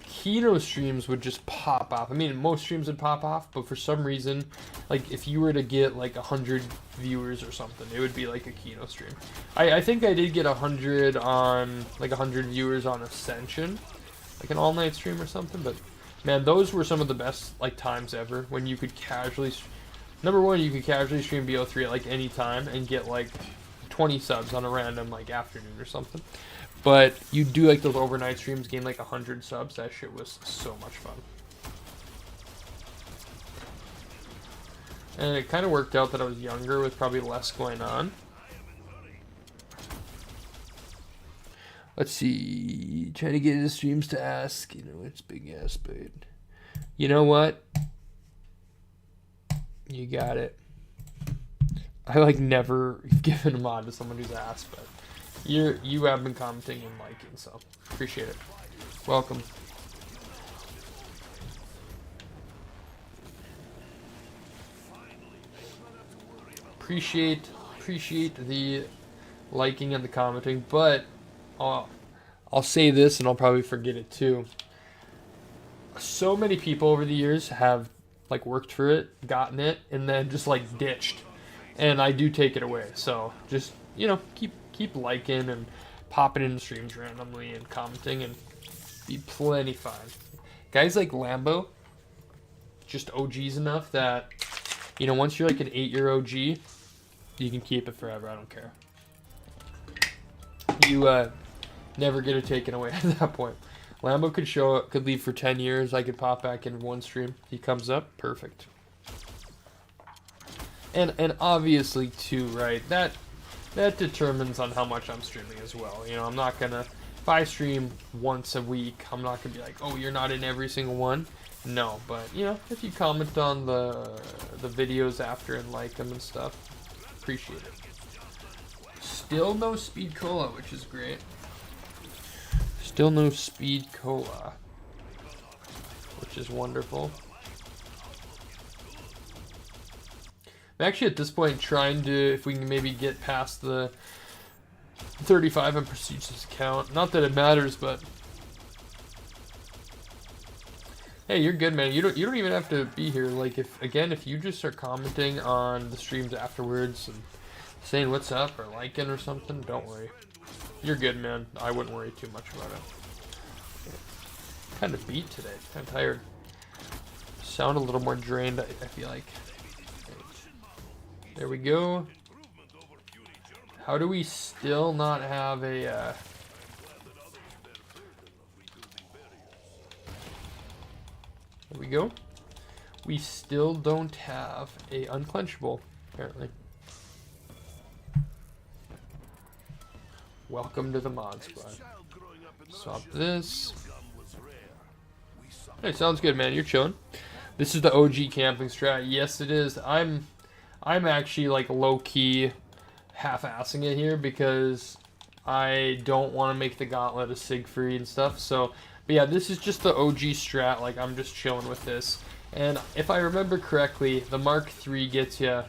Kino streams would just pop off. I mean, most streams would pop off, but for some reason, like if you were to get like 100 viewers or something, it would be like a Kino stream. I think I did get 100 on, like 100 viewers on Ascension, like an all-night stream or something, but man, those were some of the best like times ever when you could casually, number one, you could casually stream BO3 at like any time and get like 20 subs on a random like afternoon or something. But you do like those overnight streams, gain like 100 subs. That shit was so much fun. And it kind of worked out that I was younger with probably less going on. Let's see. Trying to get into streams to ask. You know, it's big ass bait. You know what? You got it. I like never given a mod to someone who's asked, but you have been commenting and liking, so appreciate it. Welcome. Appreciate the liking and the commenting, but I'll say this and I'll probably forget it too. So many people over the years have like worked for it, gotten it, and then just like ditched. And I do take it away. So just, you know, keep liking and popping in streams randomly and commenting and be plenty fine. Guys like Lambo, just OGs enough that, you know, once you're like an 8-year OG, you can keep it forever. I don't care. You never get it taken away at that point. Lambo could leave for 10 years. I could pop back in one stream. He comes up, perfect. And obviously too, right? That determines on how much I'm streaming as well. You know, I'm not gonna, if I stream once a week, I'm not gonna be like, oh, you're not in every single one. No, but you know, if you comment on the videos after and like them and stuff, appreciate it. Still no speed cola, which is great. Still no speed cola, which is wonderful. I'm actually at this point trying to, if we can maybe get past the 35 on prestigious count. Not that it matters, but hey, you're good, man. You don't even have to be here. Like if you just start commenting on the streams afterwards and saying what's up or liking or something, don't worry. You're good, man. I wouldn't worry too much about it. Kind of beat today. Kind of tired. Sound a little more drained, I feel like. There we go. How do we still not have a... There we go. We still don't have a unclenchable, apparently. Welcome to the mod squad. Swap this. Hey, sounds good, man. You're chilling. This is the OG camping strat. Yes, it is. I'm actually like low-key half-assing it here because I don't want to make the gauntlet a Siegfried and stuff. So But yeah, this is just the OG strat. Like, I'm just chilling with this. And if I remember correctly, the Mark III gets you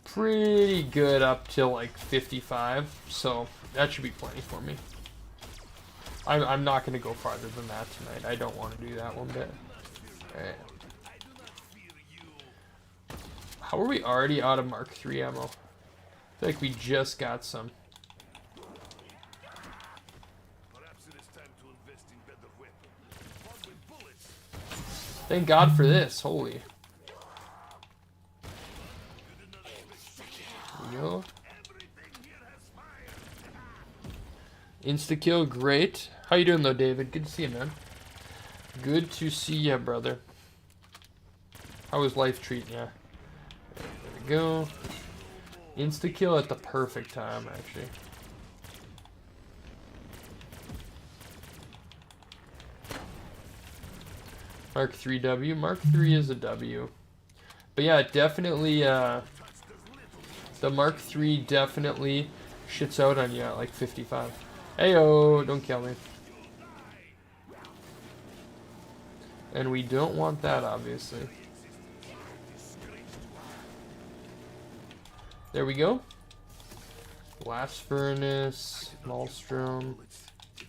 pretty good up till like 55. So that should be plenty for me. I'm not going to go farther than that tonight. I don't want to do that one bit. Alright. How are we already out of Mark III ammo? I feel like we just got some. Thank God for this. Holy. There we go. Insta-kill, great. How you doing though, David? Good to see you, man. Good to see ya, brother. How was life treating ya? There we go. Insta-kill at the perfect time, actually. Mark 3W. Mark 3 is a W. But yeah, definitely, the Mark 3 definitely shits out on you at like 55. Heyo, don't kill me. And we don't want that, obviously. There we go. Blast Furnace, Maelstrom.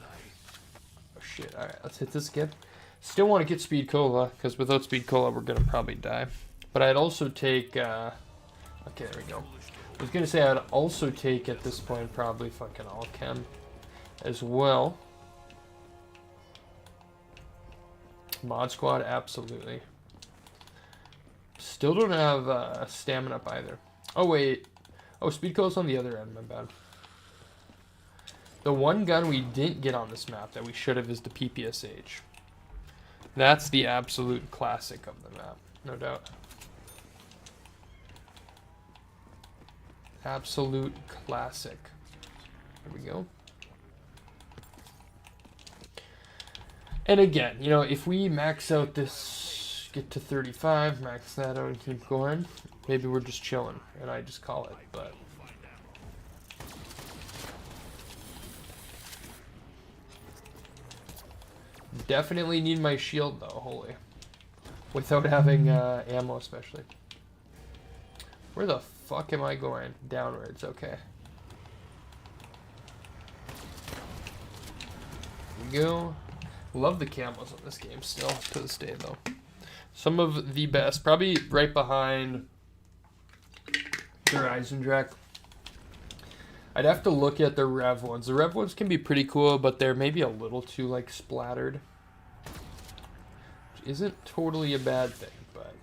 Oh shit, alright, let's hit this again. Still want to get Speed Cola, because without Speed Cola we're going to probably die. But I'd also take, okay, there we go. I was going to say I'd also take, at this point, probably fucking all chem as well. Mod Squad, absolutely. Still don't have stamina up either. Oh, wait. Oh, Speed Cola's on the other end, my bad. The one gun we didn't get on this map that we should have is the PPSH. That's the absolute classic of the map, no doubt. Absolute classic. There we go. And again, you know, if we max out this, get to 35, max that out and keep going, maybe we're just chilling, and I just call it, but... Definitely need my shield, though, holy. Without having ammo, especially. Where the fuck am I going? Downwards, okay. There we go. Love the camos on this game still, to this day, though. Some of the best. Probably right behind the Eisendrach. I'd have to look at the Rev ones. The Rev ones can be pretty cool, but they're maybe a little too, like, splattered. Which isn't totally a bad thing, but...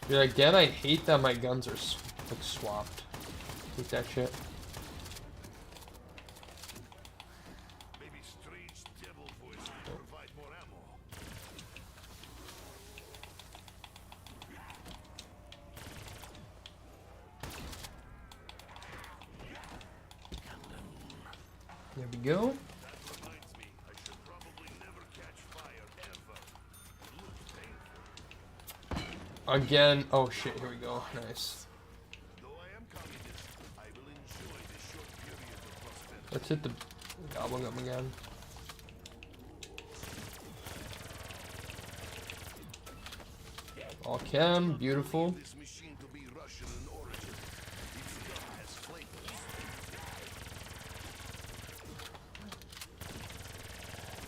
Yeah, again, I hate that my guns are, like, swapped. Hate that shit. There we go. Again, oh shit, here we go. Nice. Let's hit the gobblegum again. All chem, beautiful.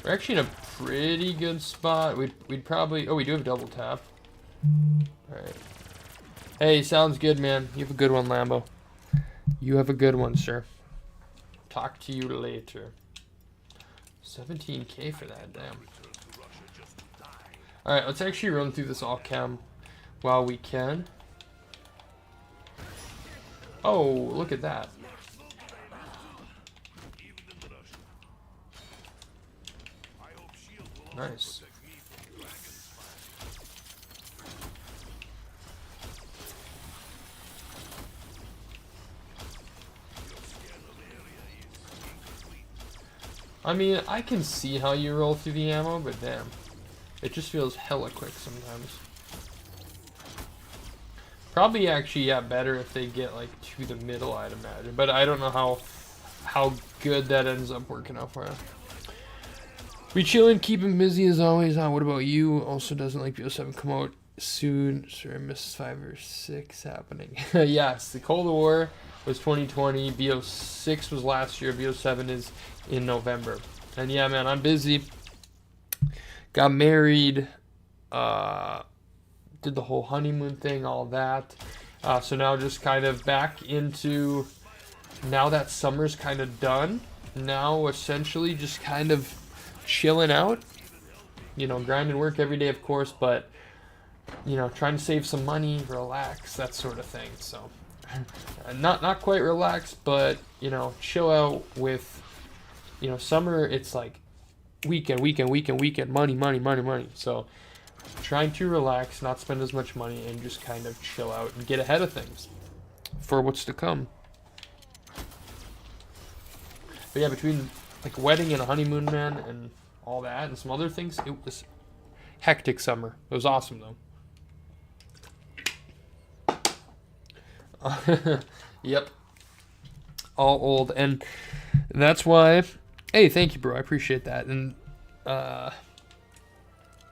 We're actually in a pretty good spot. We'd probably... Oh, we do have double tap. Alright. Hey, sounds good, man. You have a good one, Lambo. You have a good one, sir. Talk to you later. 17k for that, damn. Alright, let's actually run through this all chem while we can. Oh, look at that. Nice. I mean, I can see how you roll through the ammo, but damn. It just feels hella quick sometimes. Probably actually, yeah, better if they get like to the middle, I'd imagine. But I don't know how good that ends up working out for you. We chilling, keeping busy as always. What about you? Also doesn't like BO7 come out soon. Sure, I missed 5 or 6 happening. Yes, the Cold War was 2020. BO6 was last year. BO7 is in November. And yeah, man, I'm busy. Got married. Did the whole honeymoon thing, all that. So now just kind of back into, now that summer's kind of done, now essentially just kind of chilling out, you know, grinding work every day, of course, but, you know, trying to save some money, relax, that sort of thing. So not quite relax, but, you know, chill out with, you know, summer, it's like weekend, money. So trying to relax, not spend as much money, and just kind of chill out and get ahead of things for what's to come. But yeah, between like wedding and a honeymoon, man, and all that and some other things, it was hectic summer. It was awesome though. Yep. All old, and that's why, hey, thank you, bro, I appreciate that. And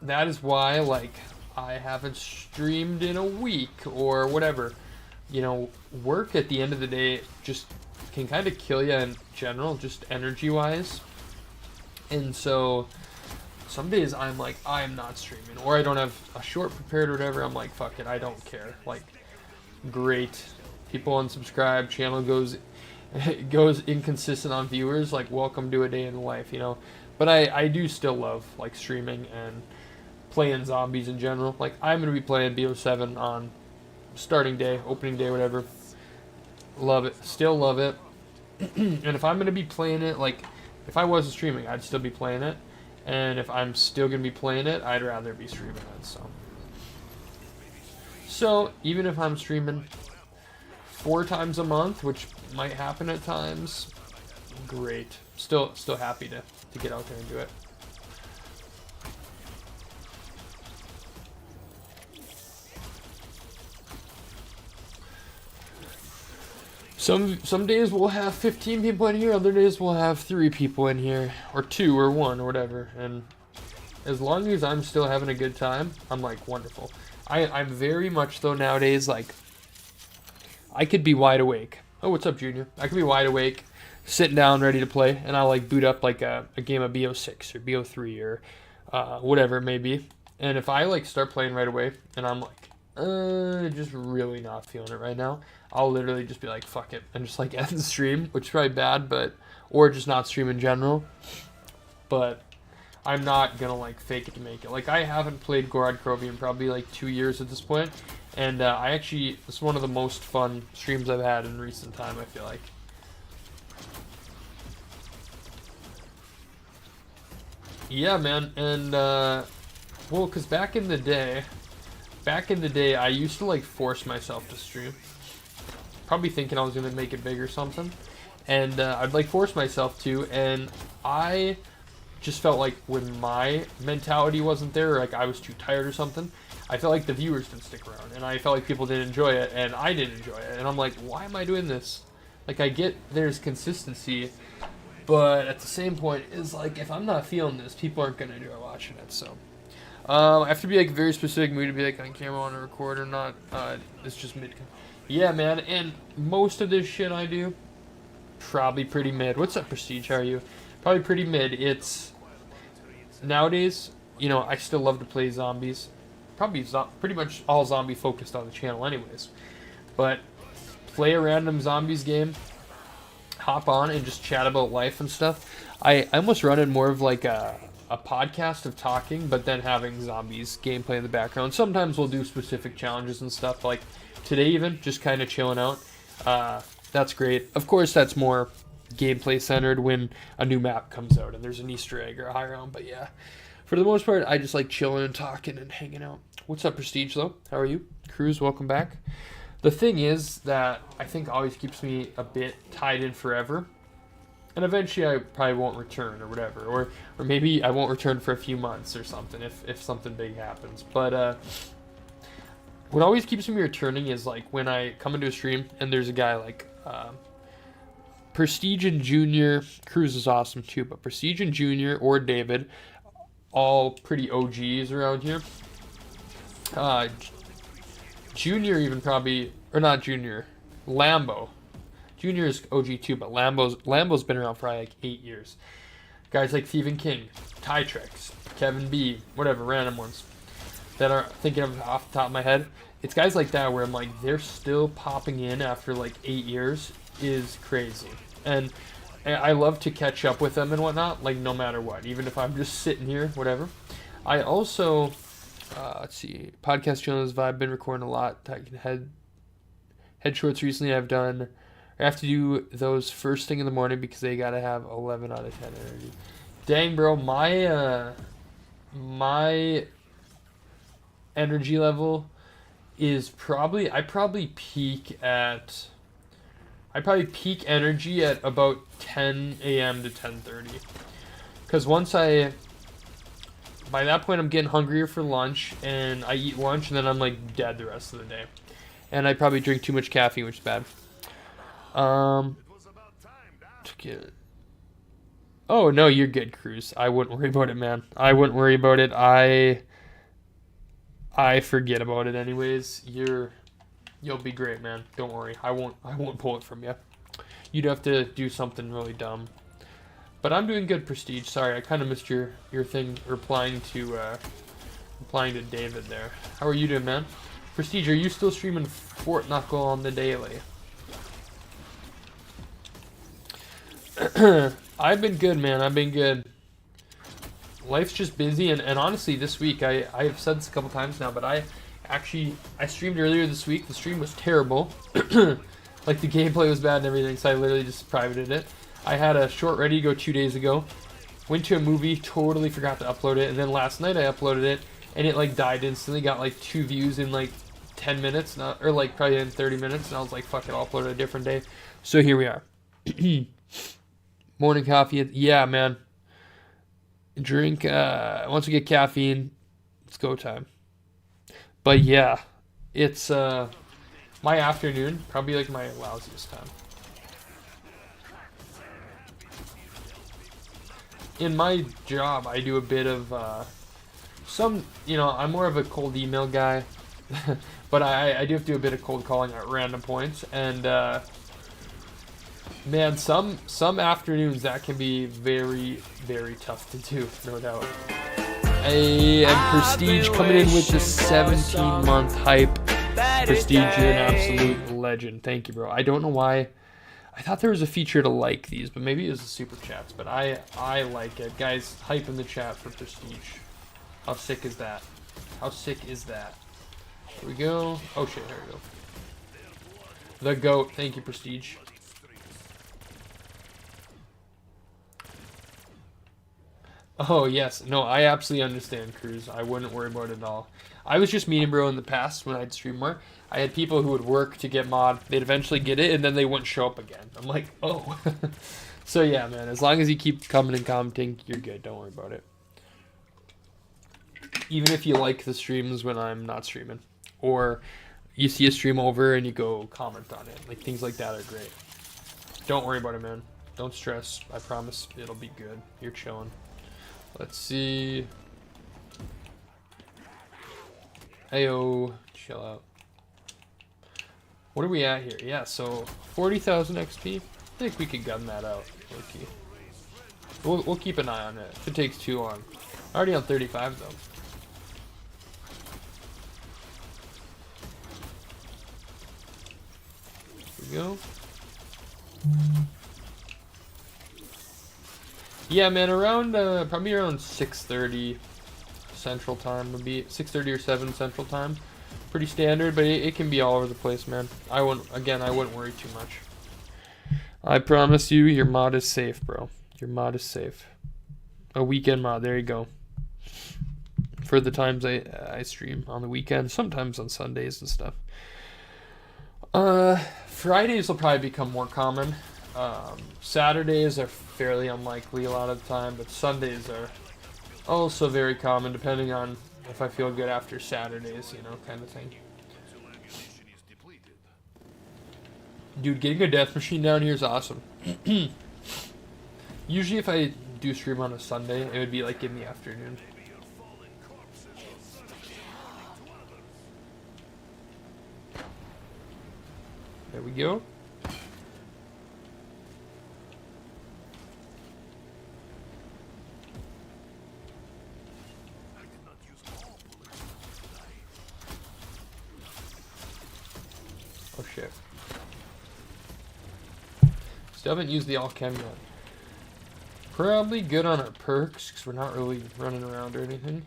that is why, like, I haven't streamed in a week or whatever. You know, work at the end of the day just can kind of kill you in general, just energy-wise. And so some days I'm like, I'm not streaming, or I don't have a short prepared or whatever. I'm like, fuck it, I don't care. Like, great. People unsubscribe, channel goes inconsistent on viewers. Like, welcome to a day in the life, you know. But I do still love, like, streaming and playing zombies in general. Like, I'm going to be playing BO7 on starting day, opening day, whatever. Love it. Still love it. And if I'm going to be playing it, like, if I wasn't streaming, I'd still be playing it. And if I'm still going to be playing it, I'd rather be streaming it, So, even if I'm streaming 4 times a month, which might happen at times, great. Still happy to get out there and do it. Some days we'll have 15 people in here, other days we'll have 3 people in here, or 2 or 1 or whatever. And as long as I'm still having a good time, I'm like, wonderful. I'm very much though nowadays, like, I could be wide awake. Oh, what's up, Junior? I could be wide awake, sitting down, ready to play, and I'll like boot up like a game of BO6 or BO3 or whatever it may be. And if I like start playing right away and I'm like, just really not feeling it right now, I'll literally just be like, fuck it, and just like end the stream, which is probably bad, but, or just not stream in general. But I'm not gonna like fake it to make it. Like, I haven't played GOROD KROVI in probably like 2 years at this point, and I actually, it's one of the most fun streams I've had in recent time, I feel like. Yeah, man, and well, cause back in the day, I used to like force myself to stream, probably thinking I was gonna make it big or something, and I'd like force myself to, and I just felt like when my mentality wasn't there, or like I was too tired or something, I felt like the viewers didn't stick around, and I felt like people didn't enjoy it, and I didn't enjoy it, and I'm like, why am I doing this? Like, I get there's consistency, but at the same point, is like, if I'm not feeling this, people aren't gonna enjoy watching it. So I have to be like very specific mood to be like on camera, on a record or not. It's just mid. Yeah, man, and most of this shit I do, probably pretty mid. What's up, Prestige? How are you? Probably pretty mid. It's nowadays, you know, I still love to play zombies. Probably pretty much all zombie focused on the channel anyways. But play a random zombies game, hop on and just chat about life and stuff. I almost run it more of like a podcast of talking, but then having zombies gameplay in the background. Sometimes we'll do specific challenges and stuff, like today even, just kind of chilling out. That's great. Of course, that's more gameplay centered when a new map comes out and there's an Easter egg or a high round, but yeah. For the most part, I just like chilling and talking and hanging out. What's up, Prestige, though? How are you? Cruz, welcome back. The thing is that I think always keeps me a bit tied in forever. And eventually I probably won't return or whatever. Or maybe I won't return for a few months or something if something big happens. But what always keeps me returning is like when I come into a stream and there's a guy like Prestige and Junior. Cruz is awesome too, but Prestige and Junior or David, all pretty OGs around here. Junior even probably, or not Junior, Lambo. Junior is OG too, but Lambo's been around for like 8 years. Guys like Stephen King, Tytrex, Kevin B, whatever, random ones that are thinking of off the top of my head. It's guys like that where I'm like, they're still popping in after like 8 years is crazy. And I love to catch up with them and whatnot, like no matter what, even if I'm just sitting here, whatever. I also, let's see, podcast channels vibe, been recording a lot. Head shorts recently I have to do those first thing in the morning because they gotta have 11 out of 10 energy. Dang, bro, my energy level is probably, I probably peak energy at about 10 a.m. to 10:30. Because by that point I'm getting hungrier for lunch, and I eat lunch, and then I'm like dead the rest of the day. And I probably drink too much caffeine, which is bad. Oh, no, you're good, Cruz. I wouldn't worry about it, man. I wouldn't worry about it. I forget about it anyways. You'll be great, man. Don't worry. I won't pull it from you. You'd have to do something really dumb. But I'm doing good, Prestige. Sorry, I kind of missed your thing replying to David there. How are you doing, man? Prestige, are you still streaming Fort Knuckle on the daily? I've been good, man. I've been good. Life's just busy, and honestly, this week, I have said this a couple times now, but I streamed earlier this week. The stream was terrible. Like, the gameplay was bad and everything, so I literally just privated it. I had a short ready to go 2 days ago. Went to a movie, totally forgot to upload it, and then last night I uploaded it, and it, like, died instantly. Got, like, 2 views in, like, 10 minutes, or, like, probably in 30 minutes, and I was like, fuck it, I'll upload it a different day. So here we are. Morning coffee. Yeah, man. Drink, once we get caffeine, it's go time. But yeah, it's my afternoon, probably like my lousiest time. In my job, I do a bit of I'm more of a cold email guy, but I do have to do a bit of cold calling at random points, and man, some afternoons that can be very, very tough to do, no doubt. And Prestige coming in with the 17-month hype. Prestige, you're an absolute legend. Thank you, bro. I don't know why. I thought there was a feature to like these, but maybe it was the super chats. But I like it. Guys, hype in the chat for Prestige. How sick is that? How sick is that? Here we go. Oh shit, here we go. The GOAT. Thank you, Prestige. Oh, yes. No, I absolutely understand, Cruz. I wouldn't worry about it at all. I was just meaning, bro, in the past when I'd stream more, I had people who would work to get mod. They'd eventually get it, and then they wouldn't show up again. I'm like, oh. So, yeah, man, as long as you keep coming and commenting, you're good. Don't worry about it. Even if you like the streams when I'm not streaming. Or you see a stream over and you go comment on it. Like, things like that are great. Don't worry about it, man. Don't stress. I promise it'll be good. You're chilling. Let's see. Heyo, chill out. What are we at here? Yeah, so 40,000 XP. I think we could gun that out. Okay. We'll keep an eye on it. If it takes too long. Already on 35 though. Here we go. Yeah, man, around probably around 6:30 Central Time would be 6:30 or 7 Central Time. Pretty standard, but it can be all over the place, man. I wouldn't worry too much. I promise you, your mod is safe, bro. Your mod is safe. A weekend mod, there you go. For the times I stream on the weekend, sometimes on Sundays and stuff. Fridays will probably become more common. Saturdays are fairly unlikely a lot of the time, but Sundays are also very common, depending on if I feel good after Saturdays, kind of thing. Dude, getting a death machine down here is awesome. Usually if I do stream on a Sunday, it would be like in the afternoon. There we go. Oh shit. Still haven't used the all-chem yet. Probably good on our perks, because we're not really running around or anything.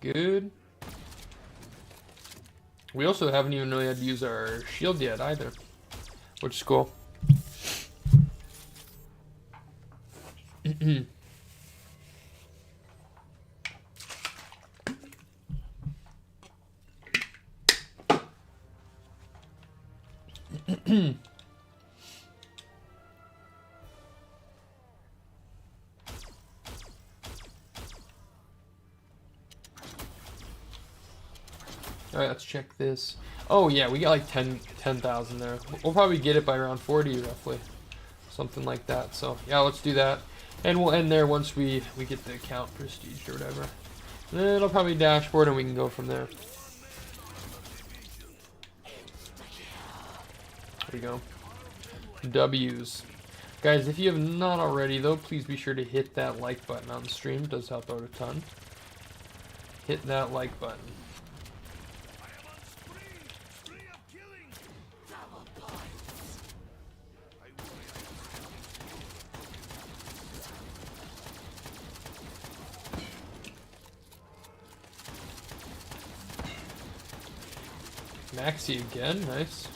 Good. We also haven't even really had to use our shield yet either, which is cool. Alright, let's check this. Oh yeah, we got like 10,000 there. We'll probably get it by around 40 roughly. Something like that. So yeah, let's do that. And we'll end there once we get the account prestige or whatever. And then it'll probably dashboard and we can go from there. There we go. W's. Guys, if you have not already though, please be sure to hit that like button on the stream. It does help out a ton. Hit that like button. Maxi again, nice.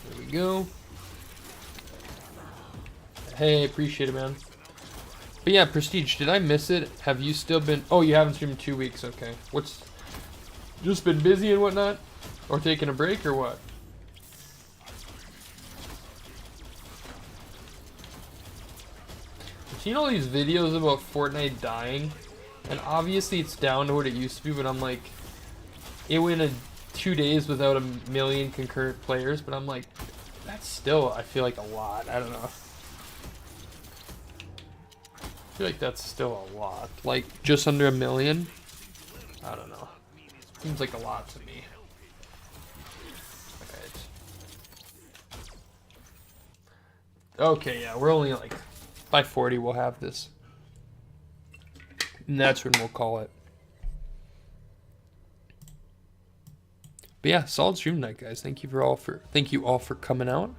There we go. Hey, appreciate it, man. But yeah, Prestige, did I miss it? Have you still been... Oh, you haven't streamed in 2 weeks, okay. What's... Just been busy and whatnot? Or taking a break, or what? I've seen all these videos about Fortnite dying, and obviously it's down to what it used to be, but I'm like... It went 2 days without 1 million concurrent players, but I'm like... That's still, I feel like, a lot. I don't know. I feel like that's still a lot. Like, just under 1 million? I don't know. Seems like a lot to me. Alright. Okay, yeah, we're only like... By 40 we'll have this. And that's when we'll call it. But yeah, solid stream tonight, guys. Thank you all for coming out.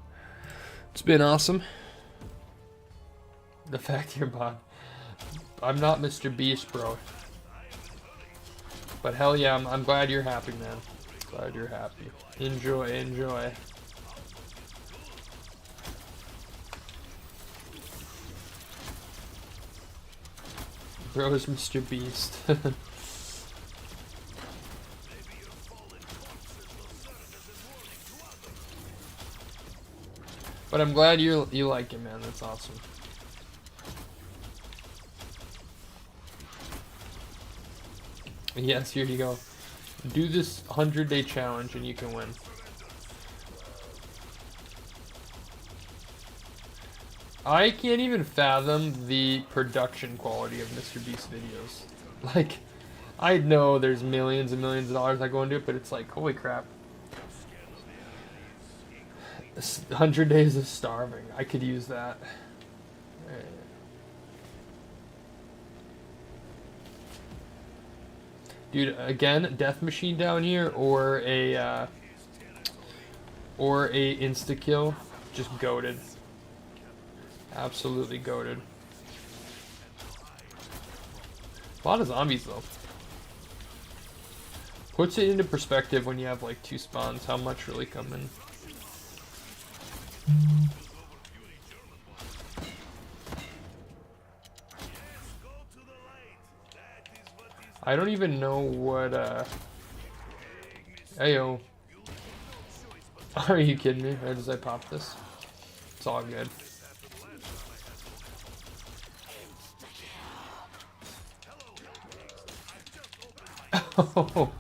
It's been awesome. The fact you're bot. I'm not Mr. Beast, bro. But hell yeah, I'm glad you're happy, man. Glad you're happy. Enjoy, enjoy. Bro is Mr. Beast. But I'm glad you like it, man. That's awesome. Yes, here you go. Do this 100-day challenge and you can win. I can't even fathom the production quality of Mr. Beast videos. Like, I know there's millions and millions of dollars that go into it, but it's like, holy crap. 100 days of starving. I could use that. Dude, again, death machine down here or a insta kill, just goated. Absolutely goated. A lot of zombies though. Puts it into perspective when you have like 2 spawns, how much really come in. I don't even know what, Heyo. Are you kidding me? Or does I pop this? It's all good. Oh,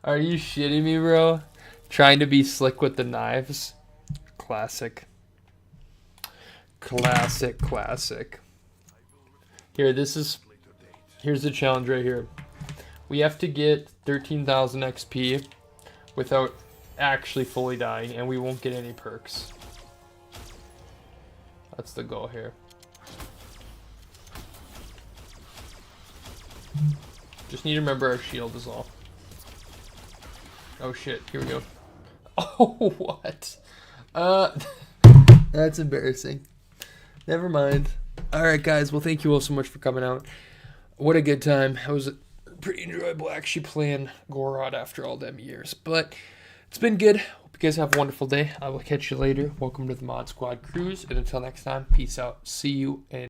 are you shitting me, bro? Trying to be slick with the knives. Classic. Classic. Here, here's the challenge right here. We have to get 13,000 XP without actually fully dying, and we won't get any perks. That's the goal here. Just need to remember our shield is all. Oh shit, here we go. Oh, what? That's embarrassing. Never mind. Alright guys, well thank you all so much for coming out. What a good time. It was pretty enjoyable actually playing GOROD after all them years. But it's been good. Hope you guys have a wonderful day. I will catch you later. Welcome to the Mod Squad Cruise. And until next time, peace out. See you and